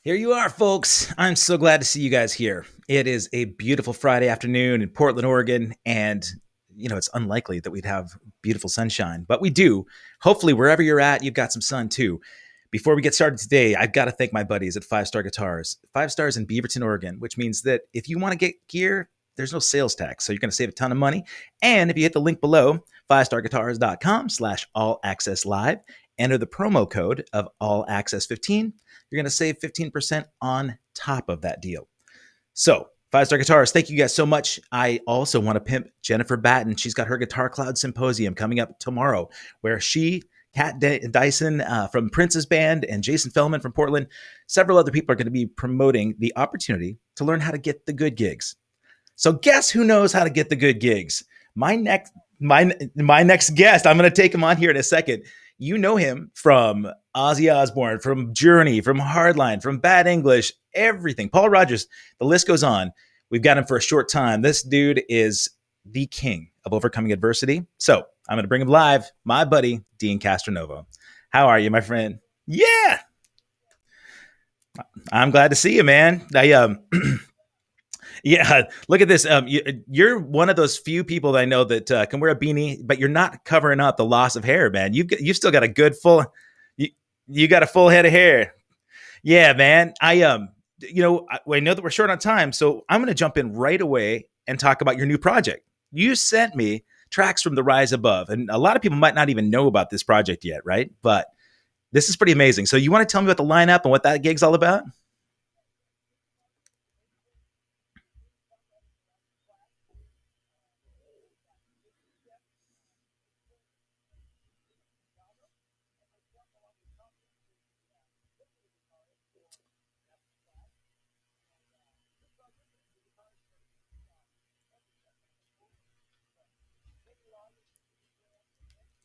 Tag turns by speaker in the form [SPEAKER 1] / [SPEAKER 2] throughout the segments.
[SPEAKER 1] Here you are, folks. I'm so glad to see you guys here. It is a beautiful Friday afternoon in Portland, Oregon, and it's unlikely that we'd have beautiful sunshine, but we do. Hopefully, wherever you're at, you've got some sun too. Before we get started today, I've got to thank my buddies at 5 Star Guitars, 5 stars in Beaverton, Oregon, which means that if you want to get gear, there's no sales tax, so you're going to save a ton of money. And if you hit the link below, 5starguitars.com/all access live, enter the promo code of all access 15, you're going to save 15% on top of that deal. So, 5 Star Guitars, thank you guys so much. I also want to pimp JENNIFER BATTEN. She's got her Guitar Cloud Symposium coming up tomorrow, where she, Dyson from Prince's band, and Jason Fellman from Portland, several other people are going to be promoting the opportunity to learn how to get the good gigs. So, guess who knows how to get the good gigs? My next guest, I'm going to take him on here in a second. You know him from Ozzy Osbourne, from Journey, from Hardline, from Bad English, everything. Paul Rodgers, the list goes on. We've got him for a short time. This dude is the king of overcoming adversity. So I'm going to bring him live, my buddy, DEEN CASTRONOVO. How are you, my friend? Yeah, I'm glad to see you, man. Yeah, look at this. You're one of those few people that I know that can wear a beanie, but you're not covering up the loss of hair, man. You've still got a good you got a full head of hair. Yeah, man. I know that we're short on time, so I'm going to jump in right away and talk about your new project. You sent me tracks from The Rise Above, and a lot of people might not even know about this project yet, right? But this is pretty amazing. So you want to tell me about the lineup and what that gig's all about?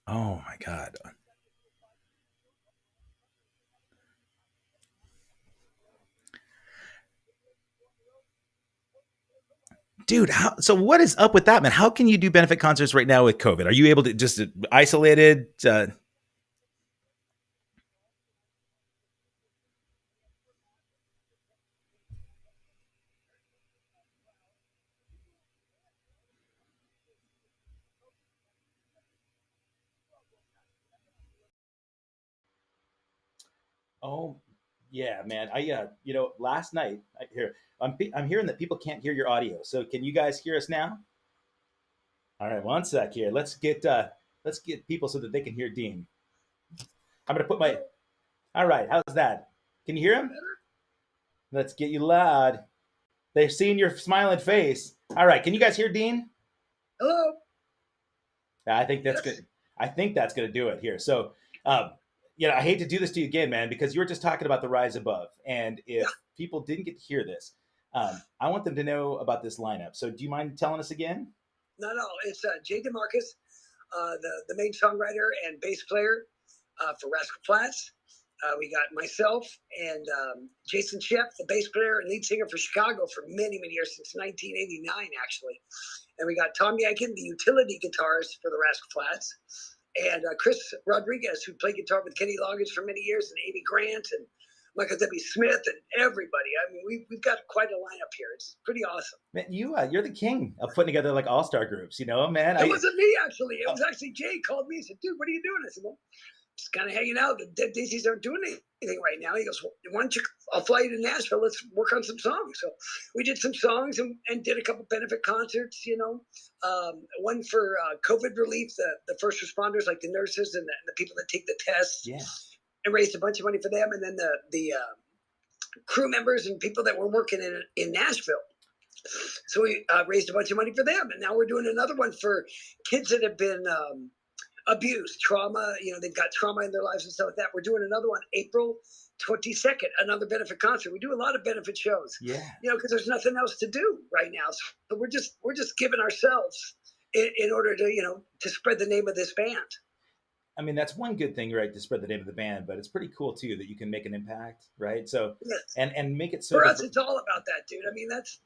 [SPEAKER 1] Oh my God. Dude, so what is up with that, man? How can you do benefit concerts right now with COVID? Are you able to just isolated? Oh, yeah, man. Last night I'm hearing that people can't hear your audio. So can you guys hear us now? All right, one sec here. Let's get people so that they can hear Dean. I'm gonna put my. All right, how's that? Can you hear him? Let's get you loud. They've seen your smiling face. All right, can you guys hear Dean?
[SPEAKER 2] Hello.
[SPEAKER 1] Yeah, I think that's good. I think that's going to do it here. So, um, I hate to do this to you again, man, because you were just talking about The Rise Above, and if people didn't get to hear this, I want them to know about this lineup. So, do you mind telling us again?
[SPEAKER 2] No. It's Jay DeMarcus, the main songwriter and bass player for Rascal Flatts. We got myself and Jason Sheff, the bass player and lead singer for Chicago for many, many years, since 1989, actually. And we got Tom Yankin, the utility guitarist for the Rascal Flatts. And Chris Rodriguez, who played guitar with Kenny Loggins for many years, and Amy Grant, and Michael W. Smith, and everybody. I mean, we've got quite a lineup here. It's pretty awesome.
[SPEAKER 1] Man, you're the king of putting together like all-star groups, man.
[SPEAKER 2] It wasn't me, actually. It was actually Jay called me and said, dude, what are you doing? I said, well, just kind of hanging out. The Dead Daisies aren't doing anything right now. He goes, well, why don't you, I'll fly you to Nashville. Let's work on some songs. So we did some songs and did a couple benefit concerts, one for COVID relief, the first responders, like the nurses and the people that take the tests.
[SPEAKER 1] Yeah.
[SPEAKER 2] And raised a bunch of money for them. And then the crew members and people that were working in Nashville. So we raised a bunch of money for them. And now we're doing another one for kids that have been abuse, trauma, they've got trauma in their lives and stuff like that. We're doing another one April 22nd, another benefit concert. We do a lot of benefit shows, because there's nothing else to do right now. So we're just giving ourselves in order to spread the name of this band.
[SPEAKER 1] I mean, that's one good thing, right, to spread the name of the band, but it's pretty cool too that you can make an impact, right? So
[SPEAKER 2] yes.
[SPEAKER 1] and make it so
[SPEAKER 2] for us, it's all about that, dude. I mean, that's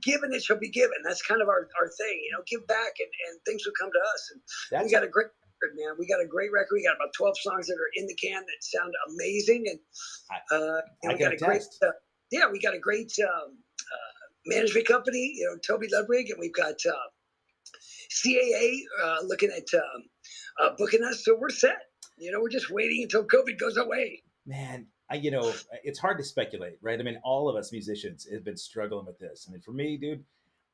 [SPEAKER 2] given, it shall be given. That's kind of our thing, give back and things will come to us. And we got a great man. We got a great record. We got about 12 songs that are in the can that sound amazing, and
[SPEAKER 1] I
[SPEAKER 2] we got a great we got a great management company, Toby Ludwig, and we've got CAA looking at booking us, so we're set. We're just waiting until COVID goes away.
[SPEAKER 1] Man, it's hard to speculate, right? I mean, all of us musicians have been struggling with this. I mean, for me, dude,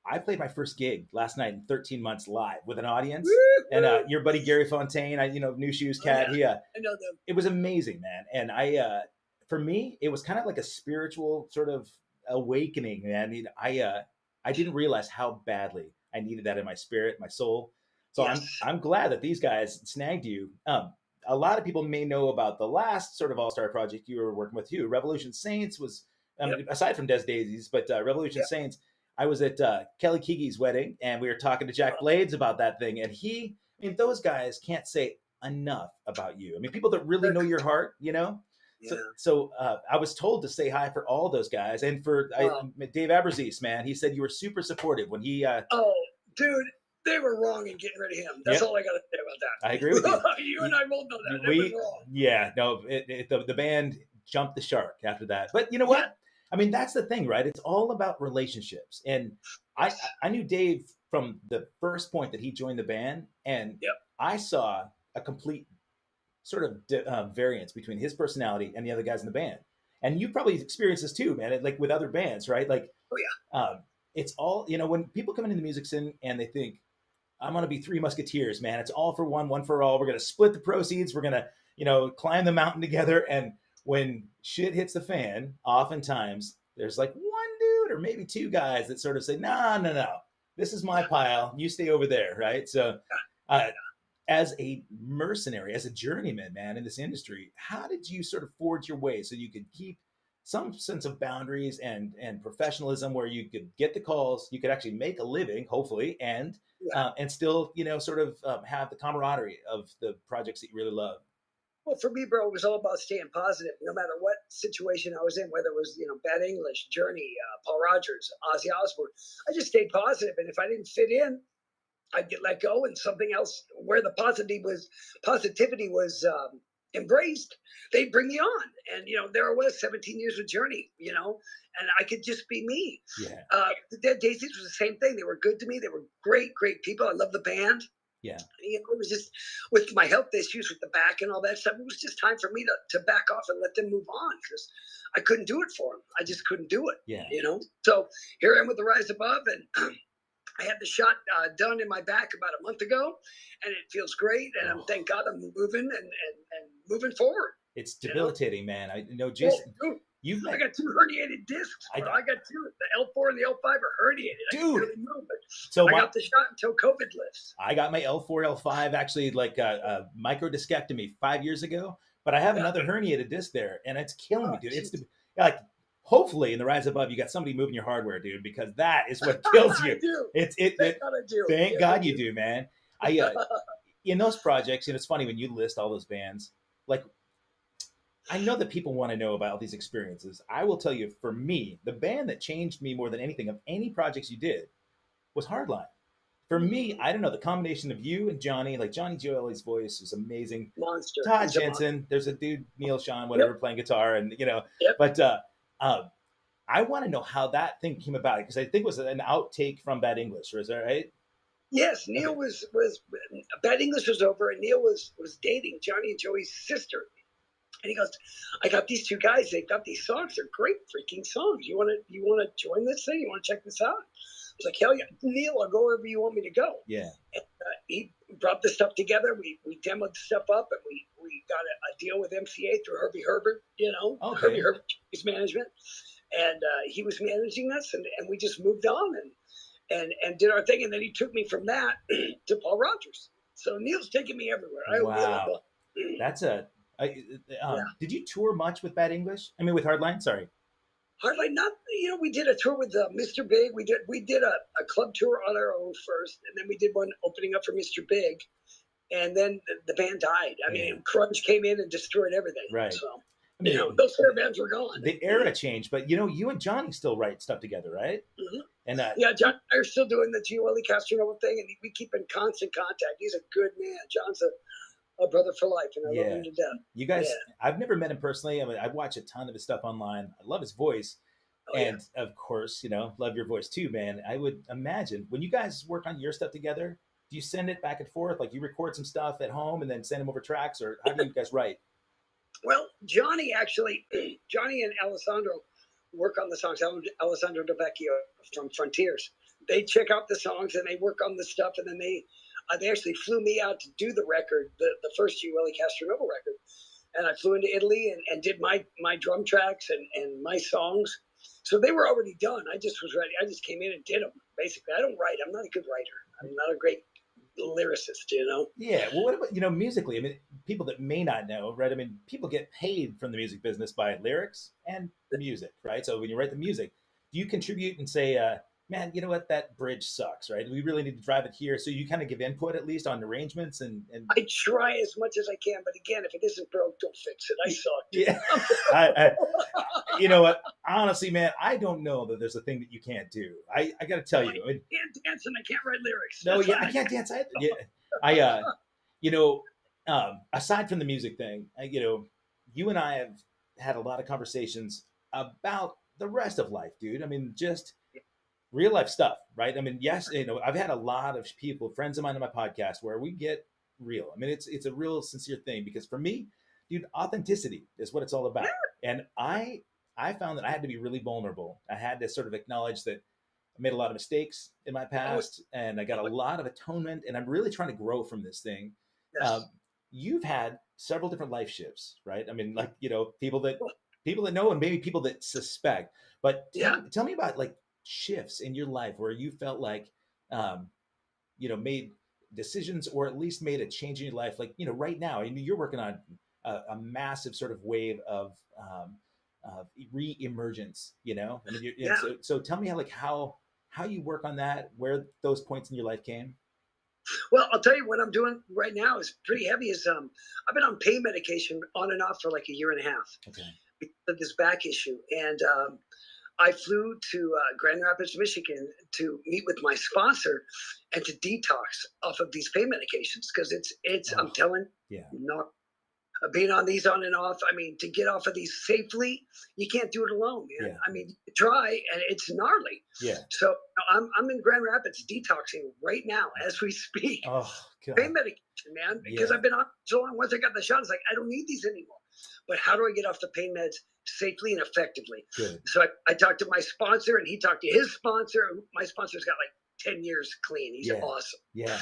[SPEAKER 1] I played my first gig last night in 13 months live with an audience.
[SPEAKER 2] Woo-hoo!
[SPEAKER 1] And your buddy Gary Fontaine, New Shoes Cat,
[SPEAKER 2] I know them.
[SPEAKER 1] It was amazing, man. And for me, it was kind of like a spiritual sort of awakening, man. I didn't realize how badly I needed that in my spirit, my soul. So
[SPEAKER 2] Yes.
[SPEAKER 1] I'm glad that these guys snagged you. A lot of people may know about the last sort of all-star project you were working with too. Revolution Saints was, aside from Dead Daisies, but Revolution Saints, I was at Kelly Keege's wedding, and we were talking to Jack Blades about that thing. And those guys can't say enough about you. I mean, people that really know your heart,
[SPEAKER 2] Yeah.
[SPEAKER 1] So I was told to say hi for all those guys. And for Dave Aberzees, man, he said you were super supportive when he...
[SPEAKER 2] oh, dude, they were wrong in getting rid of him. That's all I got to say about that.
[SPEAKER 1] I agree with you.
[SPEAKER 2] You and I both know that. They were wrong.
[SPEAKER 1] Yeah, no, the band jumped the shark after that. But you know what?
[SPEAKER 2] Yeah.
[SPEAKER 1] I mean, that's the thing, right? It's all about relationships. And I knew Dave from the first point that he joined the band, and I saw a complete sort of variance between his personality and the other guys in the band. And you probably experienced this too, man, like with other bands, right? Like, it's all, when people come into the music scene and they think, I'm going to be Three Musketeers, man. It's all for one for all. We're going to split the proceeds. We're going to, climb the mountain together. And when shit hits the fan, oftentimes there's like one dude or maybe two guys that sort of say, no. This is my pile. You stay over there, right? So as a mercenary, as a journeyman, man, in this industry, how did you sort of forge your way so you could keep some sense of boundaries and professionalism where you could get the calls, you could actually make a living, hopefully, and still, sort of have the camaraderie of the projects that you really love?
[SPEAKER 2] Well, for me, bro, it was all about staying positive, no matter what situation I was in, whether it was, Bad English, Journey, Paul Rodgers, Ozzy Osbourne. I just stayed positive, and if I didn't fit in, I'd get let go, and something else where the positivity was embraced, they'd bring me on. And there I was, 17 years with Journey, and I could just be me. The Dead Daisies was the same thing. They were good to me. They were great people. I love the band. It was just with my health issues with the back and all that stuff. It was just time for me to back off and let them move on, because I couldn't do it for them. I just couldn't do it. So here I am with the Rise Above, and I had the shot done in my back about a month ago, and it feels great. And thank God I'm moving and moving forward.
[SPEAKER 1] It's debilitating, man. I know, Jason.
[SPEAKER 2] I got 2 herniated discs. I got 2. The L4 and the L5 are herniated.
[SPEAKER 1] Dude.
[SPEAKER 2] I can barely move it.
[SPEAKER 1] So
[SPEAKER 2] I got the shot until COVID lifts.
[SPEAKER 1] I got my L4, L5 actually like a microdiscectomy 5 years ago, but I have another herniated disc there, and it's killing me, dude. It's like, hopefully in the Rise Above, you got somebody moving your hardware, dude, because that is what kills you.
[SPEAKER 2] Thank God I do.
[SPEAKER 1] Thank God you do, man. In those projects, it's funny when you list all those bands, like, I know that people want to know about these experiences. I will tell you, for me, the band that changed me more than anything of any projects you did was Hardline. For me, I don't know, the combination of you and Johnny, like Johnny Gioeli's voice is amazing.
[SPEAKER 2] Monster.
[SPEAKER 1] Todd Jensen, there's a dude, Neil Sean, whatever, playing guitar, and but I want to know how that thing came about, because I think it was an outtake from Bad English, is that right?
[SPEAKER 2] Yes, Neil was Bad English was over, and Neil was dating Johnny and Joey's sister. And he goes, I got these 2 guys. They've got these songs. They're great freaking songs. You want to join this thing? You want to check this out? I was like, hell yeah, Neil, I'll go wherever you want me to go.
[SPEAKER 1] Yeah.
[SPEAKER 2] And, he brought the stuff together. We demoed the stuff up, and we got a deal with MCA through Herbie Herbert. Herbie Herbert, his management, and he was managing us, and we just moved on and did our thing. And then he took me from that to Paul Rodgers. So Neil's taking me everywhere.
[SPEAKER 1] Wow. That's a. Did you tour much with Bad English? I mean, with Hardline? Sorry.
[SPEAKER 2] Hardline, not. We did a tour with Mr. Big. We did a club tour on our own first, and then we did one opening up for Mr. Big, and then the band died. I mean, Crunch came in and destroyed everything.
[SPEAKER 1] Right.
[SPEAKER 2] So, those hair bands were gone.
[SPEAKER 1] The era changed, but you and Johnny still write stuff together, right?
[SPEAKER 2] Mm-hmm.
[SPEAKER 1] And
[SPEAKER 2] yeah, John and I are still doing the Giovanni Castronovo thing, and we keep in constant contact. He's a good man. John's a brother for life, and I love him to death.
[SPEAKER 1] You guys, I've never met him personally. I mean, I watch a ton of his stuff online. I love his voice. And of course, love your voice too, man. I would imagine when you guys work on your stuff together, do you send it back and forth? Like you record some stuff at home and then send them over tracks, or how do you guys write?
[SPEAKER 2] Well, Johnny and Alessandro work on the songs. Alessandro Devecchio from Frontiers. They check out the songs and they work on the stuff, and then they actually flew me out to do the record, the first Giovanni Castronovo record. And I flew into Italy and did my drum tracks and my songs. So they were already done. I just was ready. I just came in and did them. Basically, I don't write. I'm not a good writer. I'm not a great lyricist,
[SPEAKER 1] Yeah. Well, what about, musically? I mean, people that may not know, right? I mean, people get paid from the music business by lyrics and music, right? So when you write the music, do you contribute and say, man, you know what, that bridge sucks, right? We really need to drive it here. So you kind of give input at least on arrangements and
[SPEAKER 2] I try as much as I can, but again, if it isn't broke, don't fix it. I suck.
[SPEAKER 1] Yeah. You know what? Honestly, man, I don't know that there's a thing that you can't do. I got to tell you,
[SPEAKER 2] I can't dance and I can't write lyrics.
[SPEAKER 1] No, I can't dance. Aside from the music thing, you and I have had a lot of conversations about the rest of life, dude. I mean, just real life stuff, right? I mean, yes, I've had a lot of people, friends of mine on my podcast, where we get real. I mean, it's a real sincere thing, because for me, dude, authenticity is what it's all about. And I found that I had to be really vulnerable. I had to sort of acknowledge that I made a lot of mistakes in my past, and I got a lot of atonement, and I'm really trying to grow from this thing.
[SPEAKER 2] Yes.
[SPEAKER 1] You've had several different life shifts, right? I mean, like, people that know, and maybe people that suspect, but tell me about like shifts in your life where you felt like, made decisions, or at least made a change in your life. Like, right now, I mean, you're working on a massive sort of wave of re-emergence, I mean, so tell me how you work on that, where those points in your life came.
[SPEAKER 2] Well, I'll tell you what I'm doing right now is pretty heavy. I've been on pain medication on and off for like a year and a half because of this back issue, and I flew to Grand Rapids, Michigan, to meet with my sponsor and to detox off of these pain medications, because I'm telling you, not being on these on and off. I mean, to get off of these safely, you can't do it alone, man. Yeah. I mean, you try, and it's gnarly.
[SPEAKER 1] Yeah.
[SPEAKER 2] So I'm in Grand Rapids detoxing right now as we speak.
[SPEAKER 1] Oh, God.
[SPEAKER 2] Pain medication, man, because I've been on so long. Once I got the shot, it's like, I don't need these anymore. But how do I get off the pain meds safely and effectively?
[SPEAKER 1] Good.
[SPEAKER 2] So I talked to my sponsor, and he talked to his sponsor. My sponsor's got like 10 years clean. He's awesome.
[SPEAKER 1] Yeah.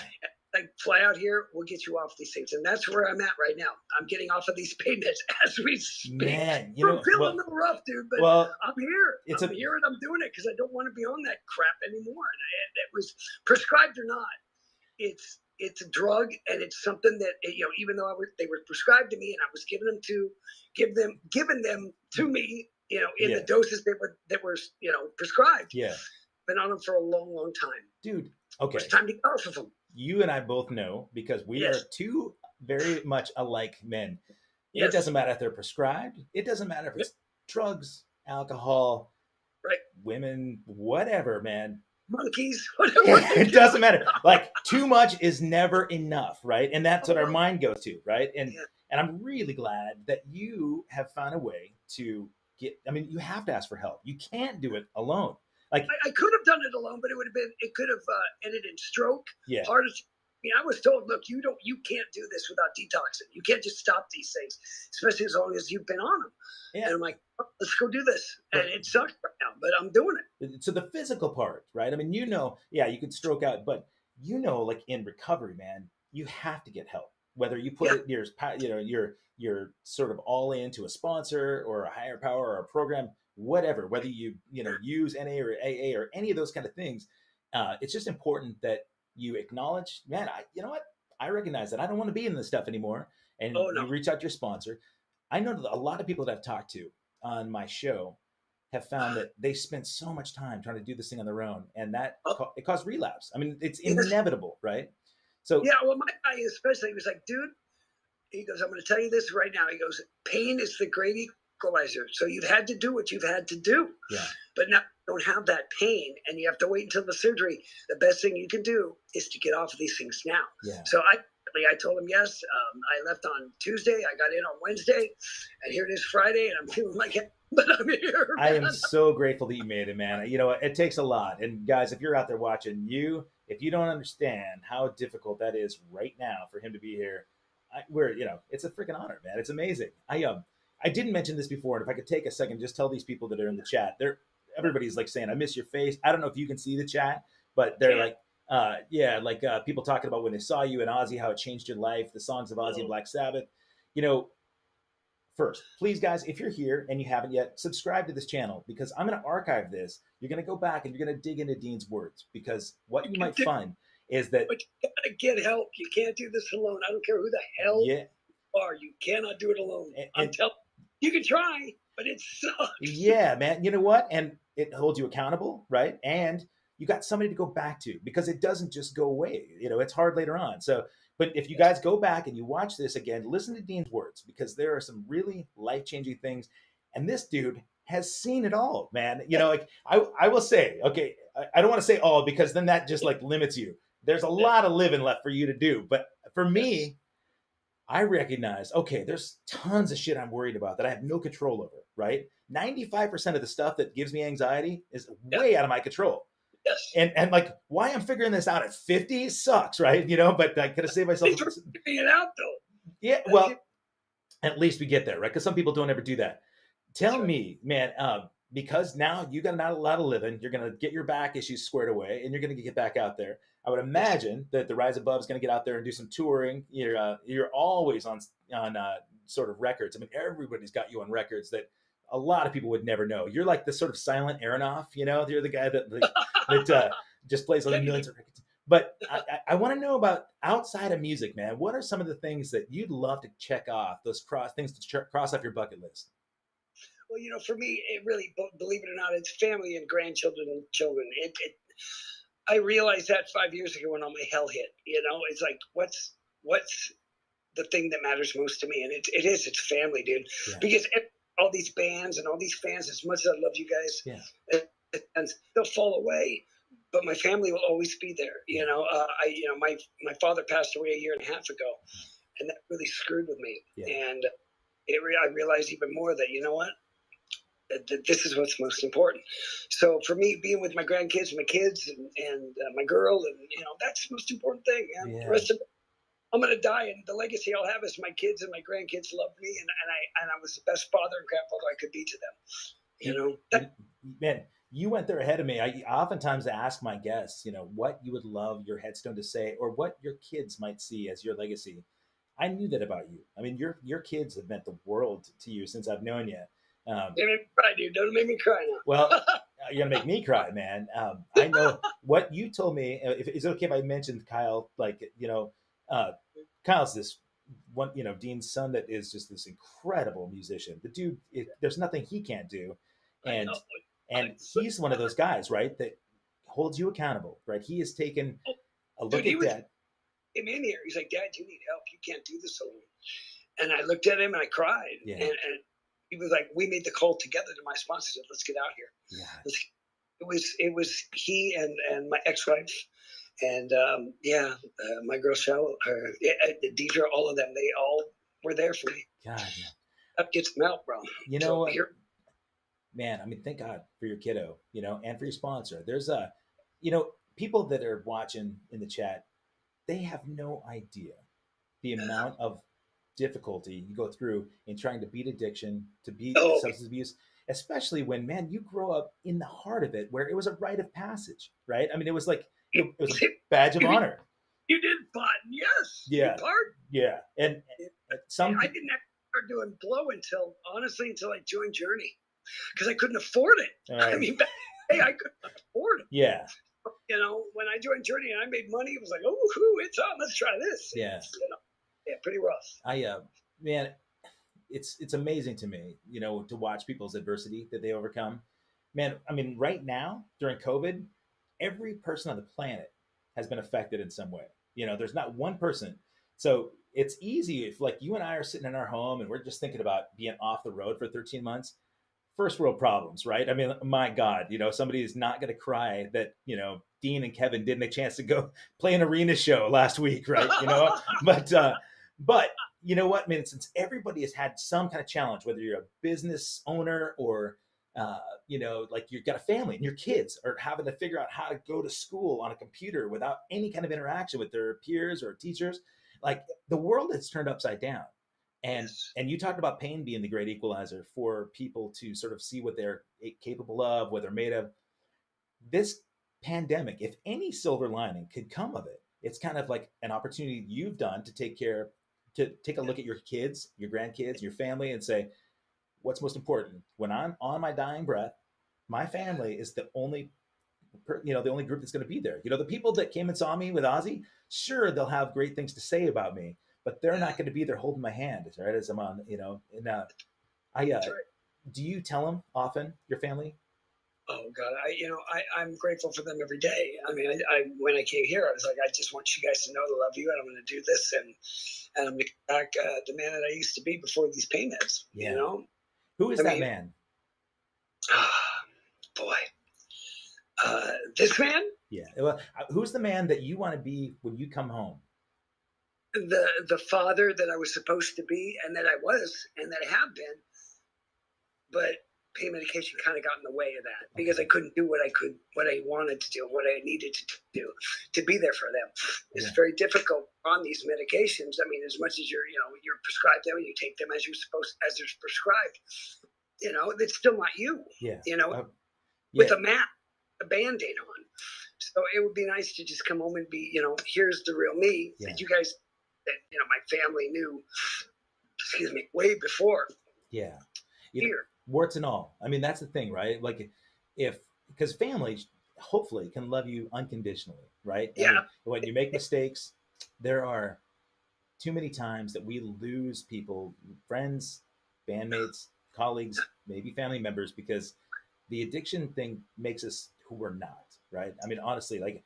[SPEAKER 2] Like, fly out here, we'll get you off these things. And that's where I'm at right now. I'm getting off of these pain meds as we speak.
[SPEAKER 1] Man,
[SPEAKER 2] I'm feeling a little rough, dude, but I'm here. I'm here and I'm doing it because I don't want to be on that crap anymore. And it was prescribed or not. It's a drug, and it's something that, even though they were prescribed to me, and I was giving them to me, in the doses that were prescribed.
[SPEAKER 1] Yeah.
[SPEAKER 2] Been on them for a long, long time.
[SPEAKER 1] Dude, okay.
[SPEAKER 2] It's time to get off of them.
[SPEAKER 1] You and I both know, because we are two very much alike men.
[SPEAKER 2] Yes.
[SPEAKER 1] It doesn't matter if they're prescribed. It doesn't matter if it's drugs, alcohol, women, whatever, man.
[SPEAKER 2] Monkeys, whatever.
[SPEAKER 1] It doesn't matter. Like, too much is never enough, right? And that's what our mind goes to, right? And I'm really glad that you have found a way to get. I mean, you have to ask for help. You can't do it alone. Like,
[SPEAKER 2] I could have done it alone, but it could have ended in stroke, heart attack. I mean, I was told, look, you can't do this without detoxing. You can't just stop these things, especially as long as you've been on them. Yeah. And I'm like, let's go do this. And it sucks right now, but I'm doing it.
[SPEAKER 1] So the physical part, right? I mean, you could stroke out, but like in recovery, man, you have to get help. Whether you put it you're sort of all into a sponsor or a higher power or a program, whatever, whether you use NA or AA or any of those kind of things, it's just important that you acknowledge, man, I recognize that I don't want to be in this stuff anymore, and you reach out to your sponsor. I know that a lot of people that I've talked to on my show have found that they spent so much time trying to do this thing on their own, and that it caused relapse. I mean, it's inevitable, right? So
[SPEAKER 2] well, my guy especially was like, dude, he goes, I'm going to tell you this right now. He goes, pain is the vocalizer. So you've had to do what you've had to do.
[SPEAKER 1] Yeah.
[SPEAKER 2] But now you don't have that pain and you have to wait until the surgery. The best thing you can do is to get off of these things now.
[SPEAKER 1] Yeah.
[SPEAKER 2] So I told him yes. I left on Tuesday. I got in on Wednesday, and here it is Friday, and I'm feeling like it. But I'm here. Man.
[SPEAKER 1] I am so grateful that you made it, man. You know, it takes a lot. And guys, if you're out there watching, if you don't understand how difficult that is right now for him to be here, it's a freaking honor, man. It's amazing. I didn't mention this before, and if I could take a second, just tell these people that are in the chat. Everybody's like saying, "I miss your face." I don't know if you can see the chat, but they're like, people talking about when they saw you and Ozzy, how it changed your life, the songs of Ozzy and Black Sabbath. You know, first, please, guys, if you're here and you haven't yet, subscribe to this channel because I'm going to archive this. You're going to go back and you're going to dig into Dean's words because what you might find is that.
[SPEAKER 2] But you got to get help. You can't do this alone. I don't care who the hell you are. You cannot do it alone. I'm telling you, you can try, but it sucks. Yeah,
[SPEAKER 1] man. You know what? And it holds you accountable, right? And you got somebody to go back to because it doesn't just go away. You know, it's hard later on. So, but if you guys go back and you watch this again, listen to Dean's words because there are some really life-changing things. And this dude has seen it all, man. You know, like I will say, okay, I don't want to say all because then that just like limits you. There's a lot of living left for you to do. But for me, I recognize, okay, there's tons of shit I'm worried about that I have no control over, right? 95% of the stuff that gives me anxiety is way out of my control.
[SPEAKER 2] Yes.
[SPEAKER 1] And like why I'm figuring this out at 50 sucks, right? You know, but I could have saved myself.
[SPEAKER 2] Figuring it out though.
[SPEAKER 1] Yeah, well, at least we get there, right? Because some people don't ever do that. Tell me, man, because now you got not a lot of living, you're gonna get your back issues squared away, and you're gonna get back out there. I would imagine that the Rise Above is gonna get out there and do some touring. You're always on sort of records. I mean, everybody's got you on records that a lot of people would never know. You're like the sort of silent Aronoff, you know. You're the guy that just plays on millions of records. But I want to know about outside of music, man. What are some of the things that you'd love to check off? Those things to cross off your bucket list.
[SPEAKER 2] Well, you know, for me, it really, believe it or not, it's family and grandchildren and children. I realized that 5 years ago when all my hell hit. You know, it's like what's the thing that matters most to me, and it's family, dude. Yeah. Because all these bands and all these fans, as much as I love you guys, and they'll fall away, but my family will always be there. You know, my father passed away 1.5 years ago, and that really screwed with me. Yeah. And I realized even more that, you know what, that this is what's most important. So for me, being with my grandkids, my kids, and my girl, and you know, that's the most important thing. Man. Yeah. The rest of it, I'm gonna die, and the legacy I'll have is my kids and my grandkids loved me, and I was the best father and grandfather I could be to them. You know,
[SPEAKER 1] man, you went there ahead of me. I oftentimes ask my guests, you know, what you would love your headstone to say, or what your kids might see as your legacy. I knew that about you. I mean, your kids have meant the world to you since I've known you.
[SPEAKER 2] They make me cry, dude. Don't make me cry now.
[SPEAKER 1] Well, you're gonna make me cry, man. I know what you told me. Is it okay if I mentioned Kyle? Like, you know, Kyle's this one, you know, Dean's son that is just this incredible musician. The dude, there's nothing he can't do, and he's one of those guys, right, that holds you accountable, right? He has taken a look at that.
[SPEAKER 2] Came in here. He's like, Dad, you need help. You can't do this alone. And I looked at him and I cried. Yeah. And he was like, we made the call together to my sponsor. Said, let's get out here. Yeah. It was he and my ex-wife and my girl Shell, Deidre, all of them. They all were there for me.
[SPEAKER 1] God, man.
[SPEAKER 2] That gets them out, bro.
[SPEAKER 1] You know what? Man, I mean, thank God for your kiddo, you know, and for your sponsor. There's people that are watching in the chat, they have no idea the amount of difficulty you go through in trying to beat addiction, to beat substance abuse, especially when, man, you grow up in the heart of it where it was a rite of passage, right? I mean, it was like, it was a badge of honor.
[SPEAKER 2] You did button, yes.
[SPEAKER 1] Yeah. Yeah. And
[SPEAKER 2] I didn't start doing blow until I joined Journey because I couldn't afford it. Right. I mean, I couldn't afford it.
[SPEAKER 1] Yeah.
[SPEAKER 2] You know, when I joined Journey and I made money, it was like, oh, it's on. Let's try this.
[SPEAKER 1] Yeah.
[SPEAKER 2] You know, yeah, pretty rough.
[SPEAKER 1] Man, it's amazing to me, you know, to watch people's adversity that they overcome. Man, I mean, right now during COVID, every person on the planet has been affected in some way. You know, there's not one person. So it's easy if like you and I are sitting in our home and we're just thinking about being off the road for 13 months. First world problems, right? I mean, my God, somebody is not going to cry that, Dean and Kevin didn't have a chance to go play an arena show last week, right? But you know what? I mean, since everybody has had some kind of challenge, whether you're a business owner or, like you've got a family and your kids are having to figure out how to go to school on a computer without any kind of interaction with their peers or teachers, like the world has turned upside down. And
[SPEAKER 2] Yes.
[SPEAKER 1] and you talked about pain being the great equalizer for people to sort of see what they're capable of, what they're made of. This pandemic, if any silver lining could come of it, it's kind of like an opportunity you've done to take a look at your kids, your grandkids, your family, and say, what's most important? When I'm on my dying breath, my family is the only the only group that's going to be there. The people that came and saw me with Ozzy, sure, they'll have great things to say about me, but they're not going to be there holding my hand, right? As I'm on, and
[SPEAKER 2] That's right.
[SPEAKER 1] do you tell them often, your family?
[SPEAKER 2] Oh God, I'm grateful for them every day. I mean, I when I came here, I was like, I just want you guys to know to love you, and I'm going to do this, and I'm going to get back the man that I used to be before these pain meds.
[SPEAKER 1] Yeah. Who is that man?
[SPEAKER 2] Boy, this man.
[SPEAKER 1] Yeah. Well, who's the man that you want to be when you come home?
[SPEAKER 2] The father that I was supposed to be, and that I was, and that I have been, but pain medication kind of got in the way of that because I couldn't do what I wanted to do, what I needed to do to be there for them. It's very difficult on these medications. I mean, as much as you're prescribed them and you take them as they're prescribed, it's still not you.
[SPEAKER 1] Yeah.
[SPEAKER 2] With a mask, a Band-Aid on. So it would be nice to just come home and be, here's the real me that you guys, that my family knew. Excuse me, way before.
[SPEAKER 1] Yeah.
[SPEAKER 2] Here.
[SPEAKER 1] Warts and all. I mean, that's the thing, right? Like, because families hopefully can love you unconditionally, right?
[SPEAKER 2] Yeah.
[SPEAKER 1] I mean, when you make mistakes, there are too many times that we lose people, friends, bandmates, colleagues, maybe family members, because the addiction thing makes us who we're not, right? I mean, honestly, like,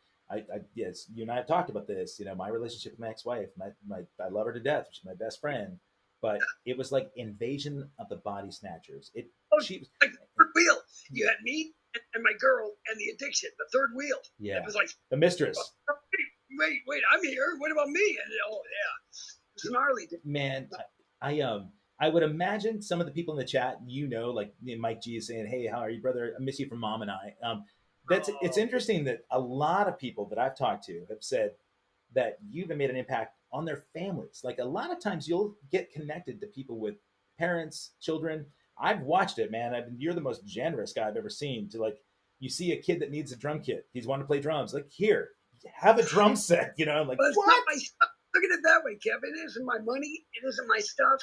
[SPEAKER 1] yes, you and I have talked about this. My relationship with my ex-wife, I love her to death. She's my best friend. But it was like Invasion of the Body Snatchers.
[SPEAKER 2] Like the third wheel. You had me and my girl and the addiction. The third wheel.
[SPEAKER 1] Yeah.
[SPEAKER 2] It was like
[SPEAKER 1] the mistress.
[SPEAKER 2] Wait, I'm here. What about me? And it's gnarly.
[SPEAKER 1] Man, I would imagine some of the people in the chat, like Mike G is saying, "Hey, how are you, brother? I miss you from Mom and I." It's interesting that a lot of people that I've talked to have said that you've made an impact on their families. Like a lot of times you'll get connected to people with parents, children. I've watched it, man. You're the most generous guy I've ever seen to like, you see a kid that needs a drum kit. He's wanting to play drums. Like, here, have a drum set, I'm like,
[SPEAKER 2] well, it's
[SPEAKER 1] what?
[SPEAKER 2] not my stuff. Look at it that way, Kevin. It isn't my money. It isn't my stuff.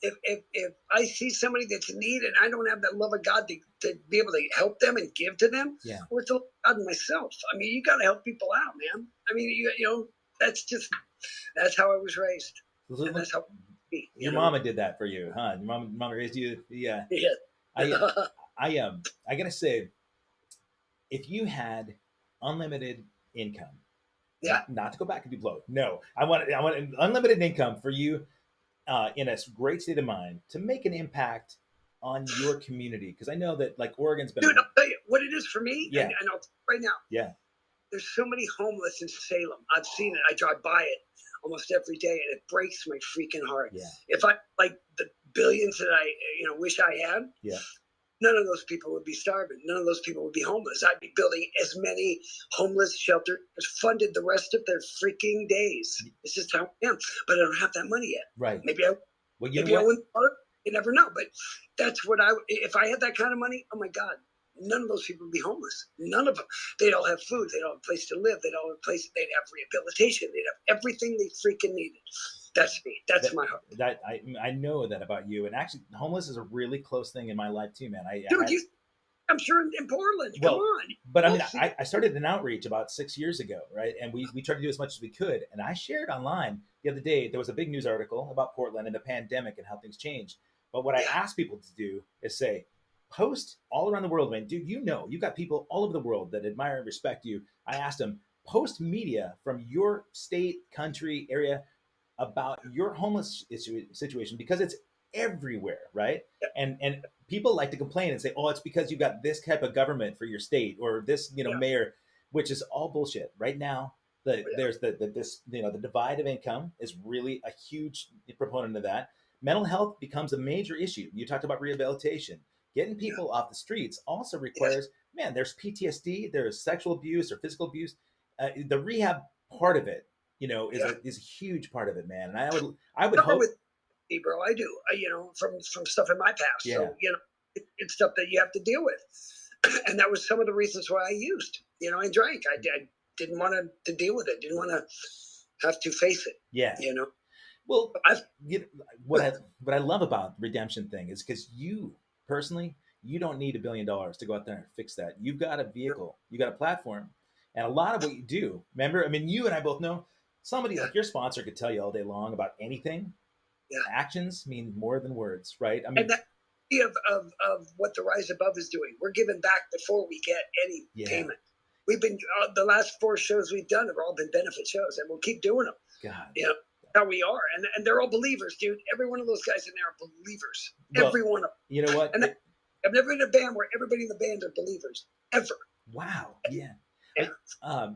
[SPEAKER 2] If I see somebody that's in need and I don't have that love of God to be able to help them and give to them, well, it's a love of God and myself. I mean, you got to help people out, man. I mean, that's how I was raised. And that's how
[SPEAKER 1] your mama did that for you, huh? Your mama raised you. Yeah. I gotta say, if you had unlimited income, not to go back and do blow. No, I want unlimited income for you in a great state of mind to make an impact on your community. Because I know that like Oregon's been.
[SPEAKER 2] Dude, I'll tell you what it is for me.
[SPEAKER 1] Yeah.
[SPEAKER 2] And I'll tell you right now.
[SPEAKER 1] Yeah.
[SPEAKER 2] There's so many homeless in Salem. I've seen it. I drive by it almost every day, and it breaks my freaking heart.
[SPEAKER 1] Yeah.
[SPEAKER 2] If I like the billions that I wish I had, none of those people would be starving. None of those people would be homeless. I'd be building as many homeless shelters, funded the rest of their freaking days. It's just how I am. But I don't have that money yet.
[SPEAKER 1] Right.
[SPEAKER 2] Maybe I wouldn't. You never know. But that's what if I had that kind of money, oh my God, none of those people would be homeless. None of them. They'd all have food. They'd all have a place to live. They'd all have a place. They'd have rehabilitation. They'd have everything they freaking needed. That's me. That's my heart.
[SPEAKER 1] I know that about you. And actually, homeless is a really close thing in my life too, man.
[SPEAKER 2] I'm sure in Portland. Come on.
[SPEAKER 1] But I mean, I started an outreach about 6 years ago, right? And we tried to do as much as we could. And I shared online the other day, there was a big news article about Portland and the pandemic and how things changed. But what I asked people to do is say, post all around the world, man. Dude, you've got people all over the world that admire and respect you. I asked them, post media from your state, country, area about your homeless situation because it's everywhere, right?
[SPEAKER 2] Yeah.
[SPEAKER 1] And people like to complain and say, "Oh, it's because you got this type of government for your state or this,
[SPEAKER 2] Yeah.
[SPEAKER 1] mayor," which is all bullshit. Right now,
[SPEAKER 2] Yeah.
[SPEAKER 1] there's the divide of income is really a huge proponent of that. Mental health becomes a major issue. You talked about rehabilitation. Getting people off the streets also requires, man, there's PTSD, there's sexual abuse or physical abuse. The rehab part of it, is a huge part of it, man. And I would hope.
[SPEAKER 2] With me, bro, I do. From stuff in my past.
[SPEAKER 1] Yeah.
[SPEAKER 2] So it's stuff that you have to deal with, and that was some of the reasons why I used. I drank. I didn't want to deal with it. Didn't want to have to face it.
[SPEAKER 1] Yeah. Well, what I love about the redemption thing is because you personally, you don't need $1 billion to go out there and fix that. You've got a vehicle, you got a platform, and a lot of what you do. Remember, I mean, you and I both know somebody like your sponsor could tell you all day long about anything. Yeah. Actions mean more than words, right? I mean,
[SPEAKER 2] and that of what the Rise Above is doing, we're giving back before we get any payment. We've been the last 4 shows we've done have all been benefit shows, and we'll keep doing them.
[SPEAKER 1] God,
[SPEAKER 2] how we are, and they're all believers, dude. Every one of those guys in there are believers. Well, every one of them.
[SPEAKER 1] You know what?
[SPEAKER 2] And I've never been in a band where everybody in the band are believers ever.
[SPEAKER 1] Wow. Yeah. I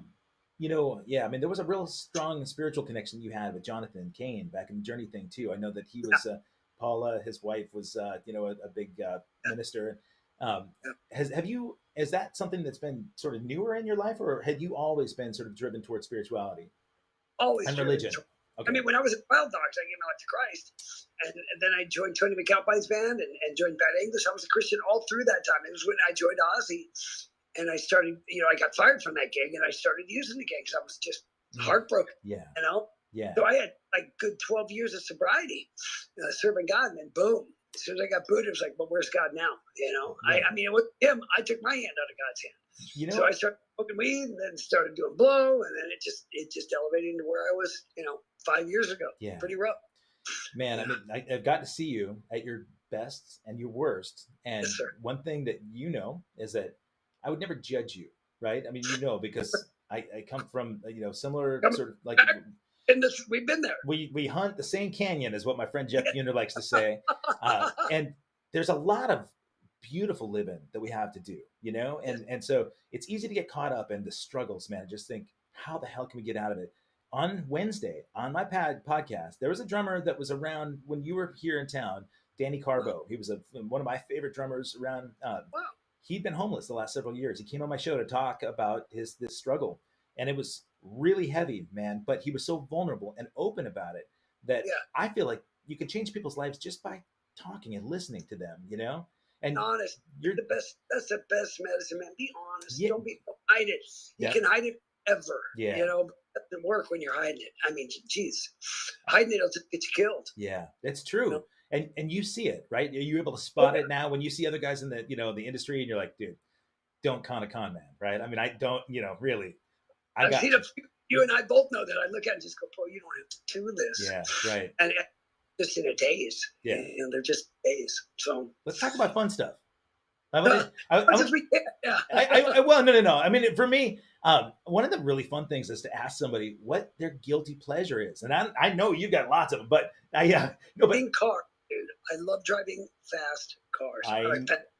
[SPEAKER 1] mean, there was a real strong spiritual connection you had with Jonathan Cain back in the Journey thing too. I know that he was Paula, his wife, was a big minister. Is that something that's been sort of newer in your life, or had you always been sort of driven towards spirituality?
[SPEAKER 2] Always.
[SPEAKER 1] And religion.
[SPEAKER 2] Okay. I mean, when I was at Wild Dogs, I came out to Christ, and then I joined Tony McAlpine's band and joined Bad English. I was a Christian all through that time. It was when I joined Ozzy, and I started, I got fired from that gig, and I started using the gig because I was just heartbroken.
[SPEAKER 1] Yeah.
[SPEAKER 2] Yeah. So I had like good 12 years of sobriety, serving God, and then boom. As soon as I got booted, it was like, well, where's God now? Yeah. I mean, with him, I took my hand out of God's hand. So I started smoking weed, and then started doing blow, and then it just elevated into where I was, 5 years ago.
[SPEAKER 1] Yeah.
[SPEAKER 2] Pretty rough.
[SPEAKER 1] Man, I mean, I've got to see you at your best and your worst. And
[SPEAKER 2] yes, sir.
[SPEAKER 1] One thing that is that I would never judge you, right? I mean, because I come from, similar sort of like...
[SPEAKER 2] we've been there.
[SPEAKER 1] We hunt the same canyon, is what my friend Jeff Buhner likes to say. And there's a lot of beautiful living that we have to do, and so it's easy to get caught up in the struggles, man. Just think, how the hell can we get out of it? On Wednesday, on my podcast, there was a drummer that was around when you were here in town, Danny Carvo. He was one of my favorite drummers around. He'd been homeless the last several years. He came on my show to talk about this struggle, and it was really heavy, man. But he was so vulnerable and open about it that I feel like you can change people's lives just by talking and listening to them, And
[SPEAKER 2] honest, you're the best. That's the best medicine, man. Be honest. Don't hide it. You can hide it ever. Yeah. It doesn't work when you're hiding it. I mean, geez, hiding it will just get you killed.
[SPEAKER 1] Yeah, that's true. And you see it, right? Are you able to spot it now when you see other guys in the the industry, and you're like, dude, don't con a con man, right? I mean, I don't, really.
[SPEAKER 2] I've seen you and I both know that. I look at it and just go, bro, you don't have to do this.
[SPEAKER 1] Yeah, right.
[SPEAKER 2] And just in a daze.
[SPEAKER 1] Yeah.
[SPEAKER 2] They're just days. So
[SPEAKER 1] let's talk about fun stuff.
[SPEAKER 2] No.
[SPEAKER 1] I mean, for me, one of the really fun things is to ask somebody what their guilty pleasure is. And I know you've got lots of them, but
[SPEAKER 2] driving car, dude. I love driving fast cars.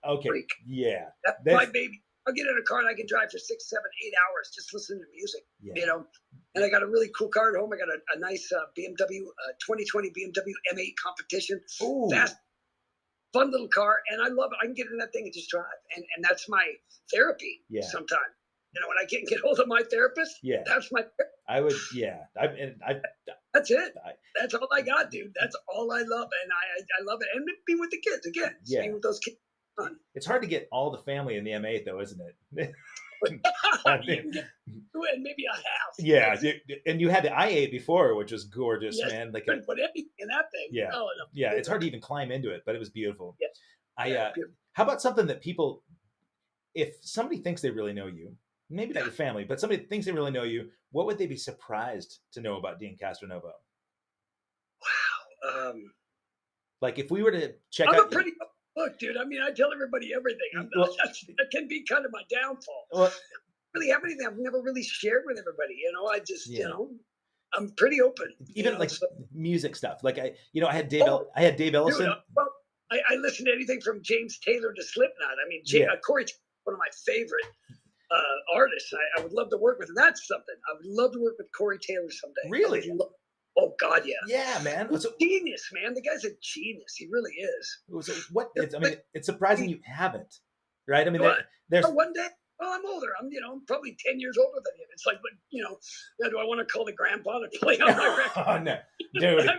[SPEAKER 1] Okay.
[SPEAKER 2] Freak.
[SPEAKER 1] Yeah.
[SPEAKER 2] That's my baby. I'll get in a car and I can drive for 6, 7, 8 hours just listening to music. Yeah. And I got a really cool car at home. I got a nice BMW 2020 BMW M8 competition.
[SPEAKER 1] Ooh.
[SPEAKER 2] Fast, fun little car, and I love it. I can get in that thing and just drive, and that's my therapy.
[SPEAKER 1] Yeah.
[SPEAKER 2] Sometimes, when I can't get hold of my therapist, that's my therapy.
[SPEAKER 1] I would,
[SPEAKER 2] that's it. That's all I got, dude. That's all I love, and I love it. And be with the kids again. Being with those kids. Fun.
[SPEAKER 1] It's hard to get all the family in the M8, though, isn't it?
[SPEAKER 2] Maybe a half.
[SPEAKER 1] Yeah, and you had the i8 before, which was gorgeous, man. Like
[SPEAKER 2] couldn't put anything in that thing.
[SPEAKER 1] Yeah,
[SPEAKER 2] no.
[SPEAKER 1] Yeah. It's hard to even climb into it, but it was beautiful.
[SPEAKER 2] Yeah.
[SPEAKER 1] How about something that people, if somebody thinks they really know you, maybe not your family, but somebody thinks they really know you, what would they be surprised to know about DEEN CASTRONOVO?
[SPEAKER 2] Wow.
[SPEAKER 1] Like if we were to check
[SPEAKER 2] out.
[SPEAKER 1] Look,
[SPEAKER 2] dude, I mean, I tell everybody everything. That can be kind of my downfall. Well, I really have anything I've never really shared with everybody. I just, I'm pretty open.
[SPEAKER 1] Even like music stuff. Like I had Dave Ellison.
[SPEAKER 2] Dude, well, I listen to anything from James Taylor to Slipknot. I mean, Corey, one of my favorite artists. I would love to work with him. That's something. I would love to work with Corey Taylor someday.
[SPEAKER 1] Really?
[SPEAKER 2] Oh God, yeah.
[SPEAKER 1] Yeah, man.
[SPEAKER 2] He's a genius, man. The guy's a genius. He really is.
[SPEAKER 1] So it's surprising you haven't, right? I mean, there's
[SPEAKER 2] one day. Well, I'm older. I'm probably 10 years older than him. It's like, do I want to call the grandpa to play on my record?
[SPEAKER 1] Oh no, dude.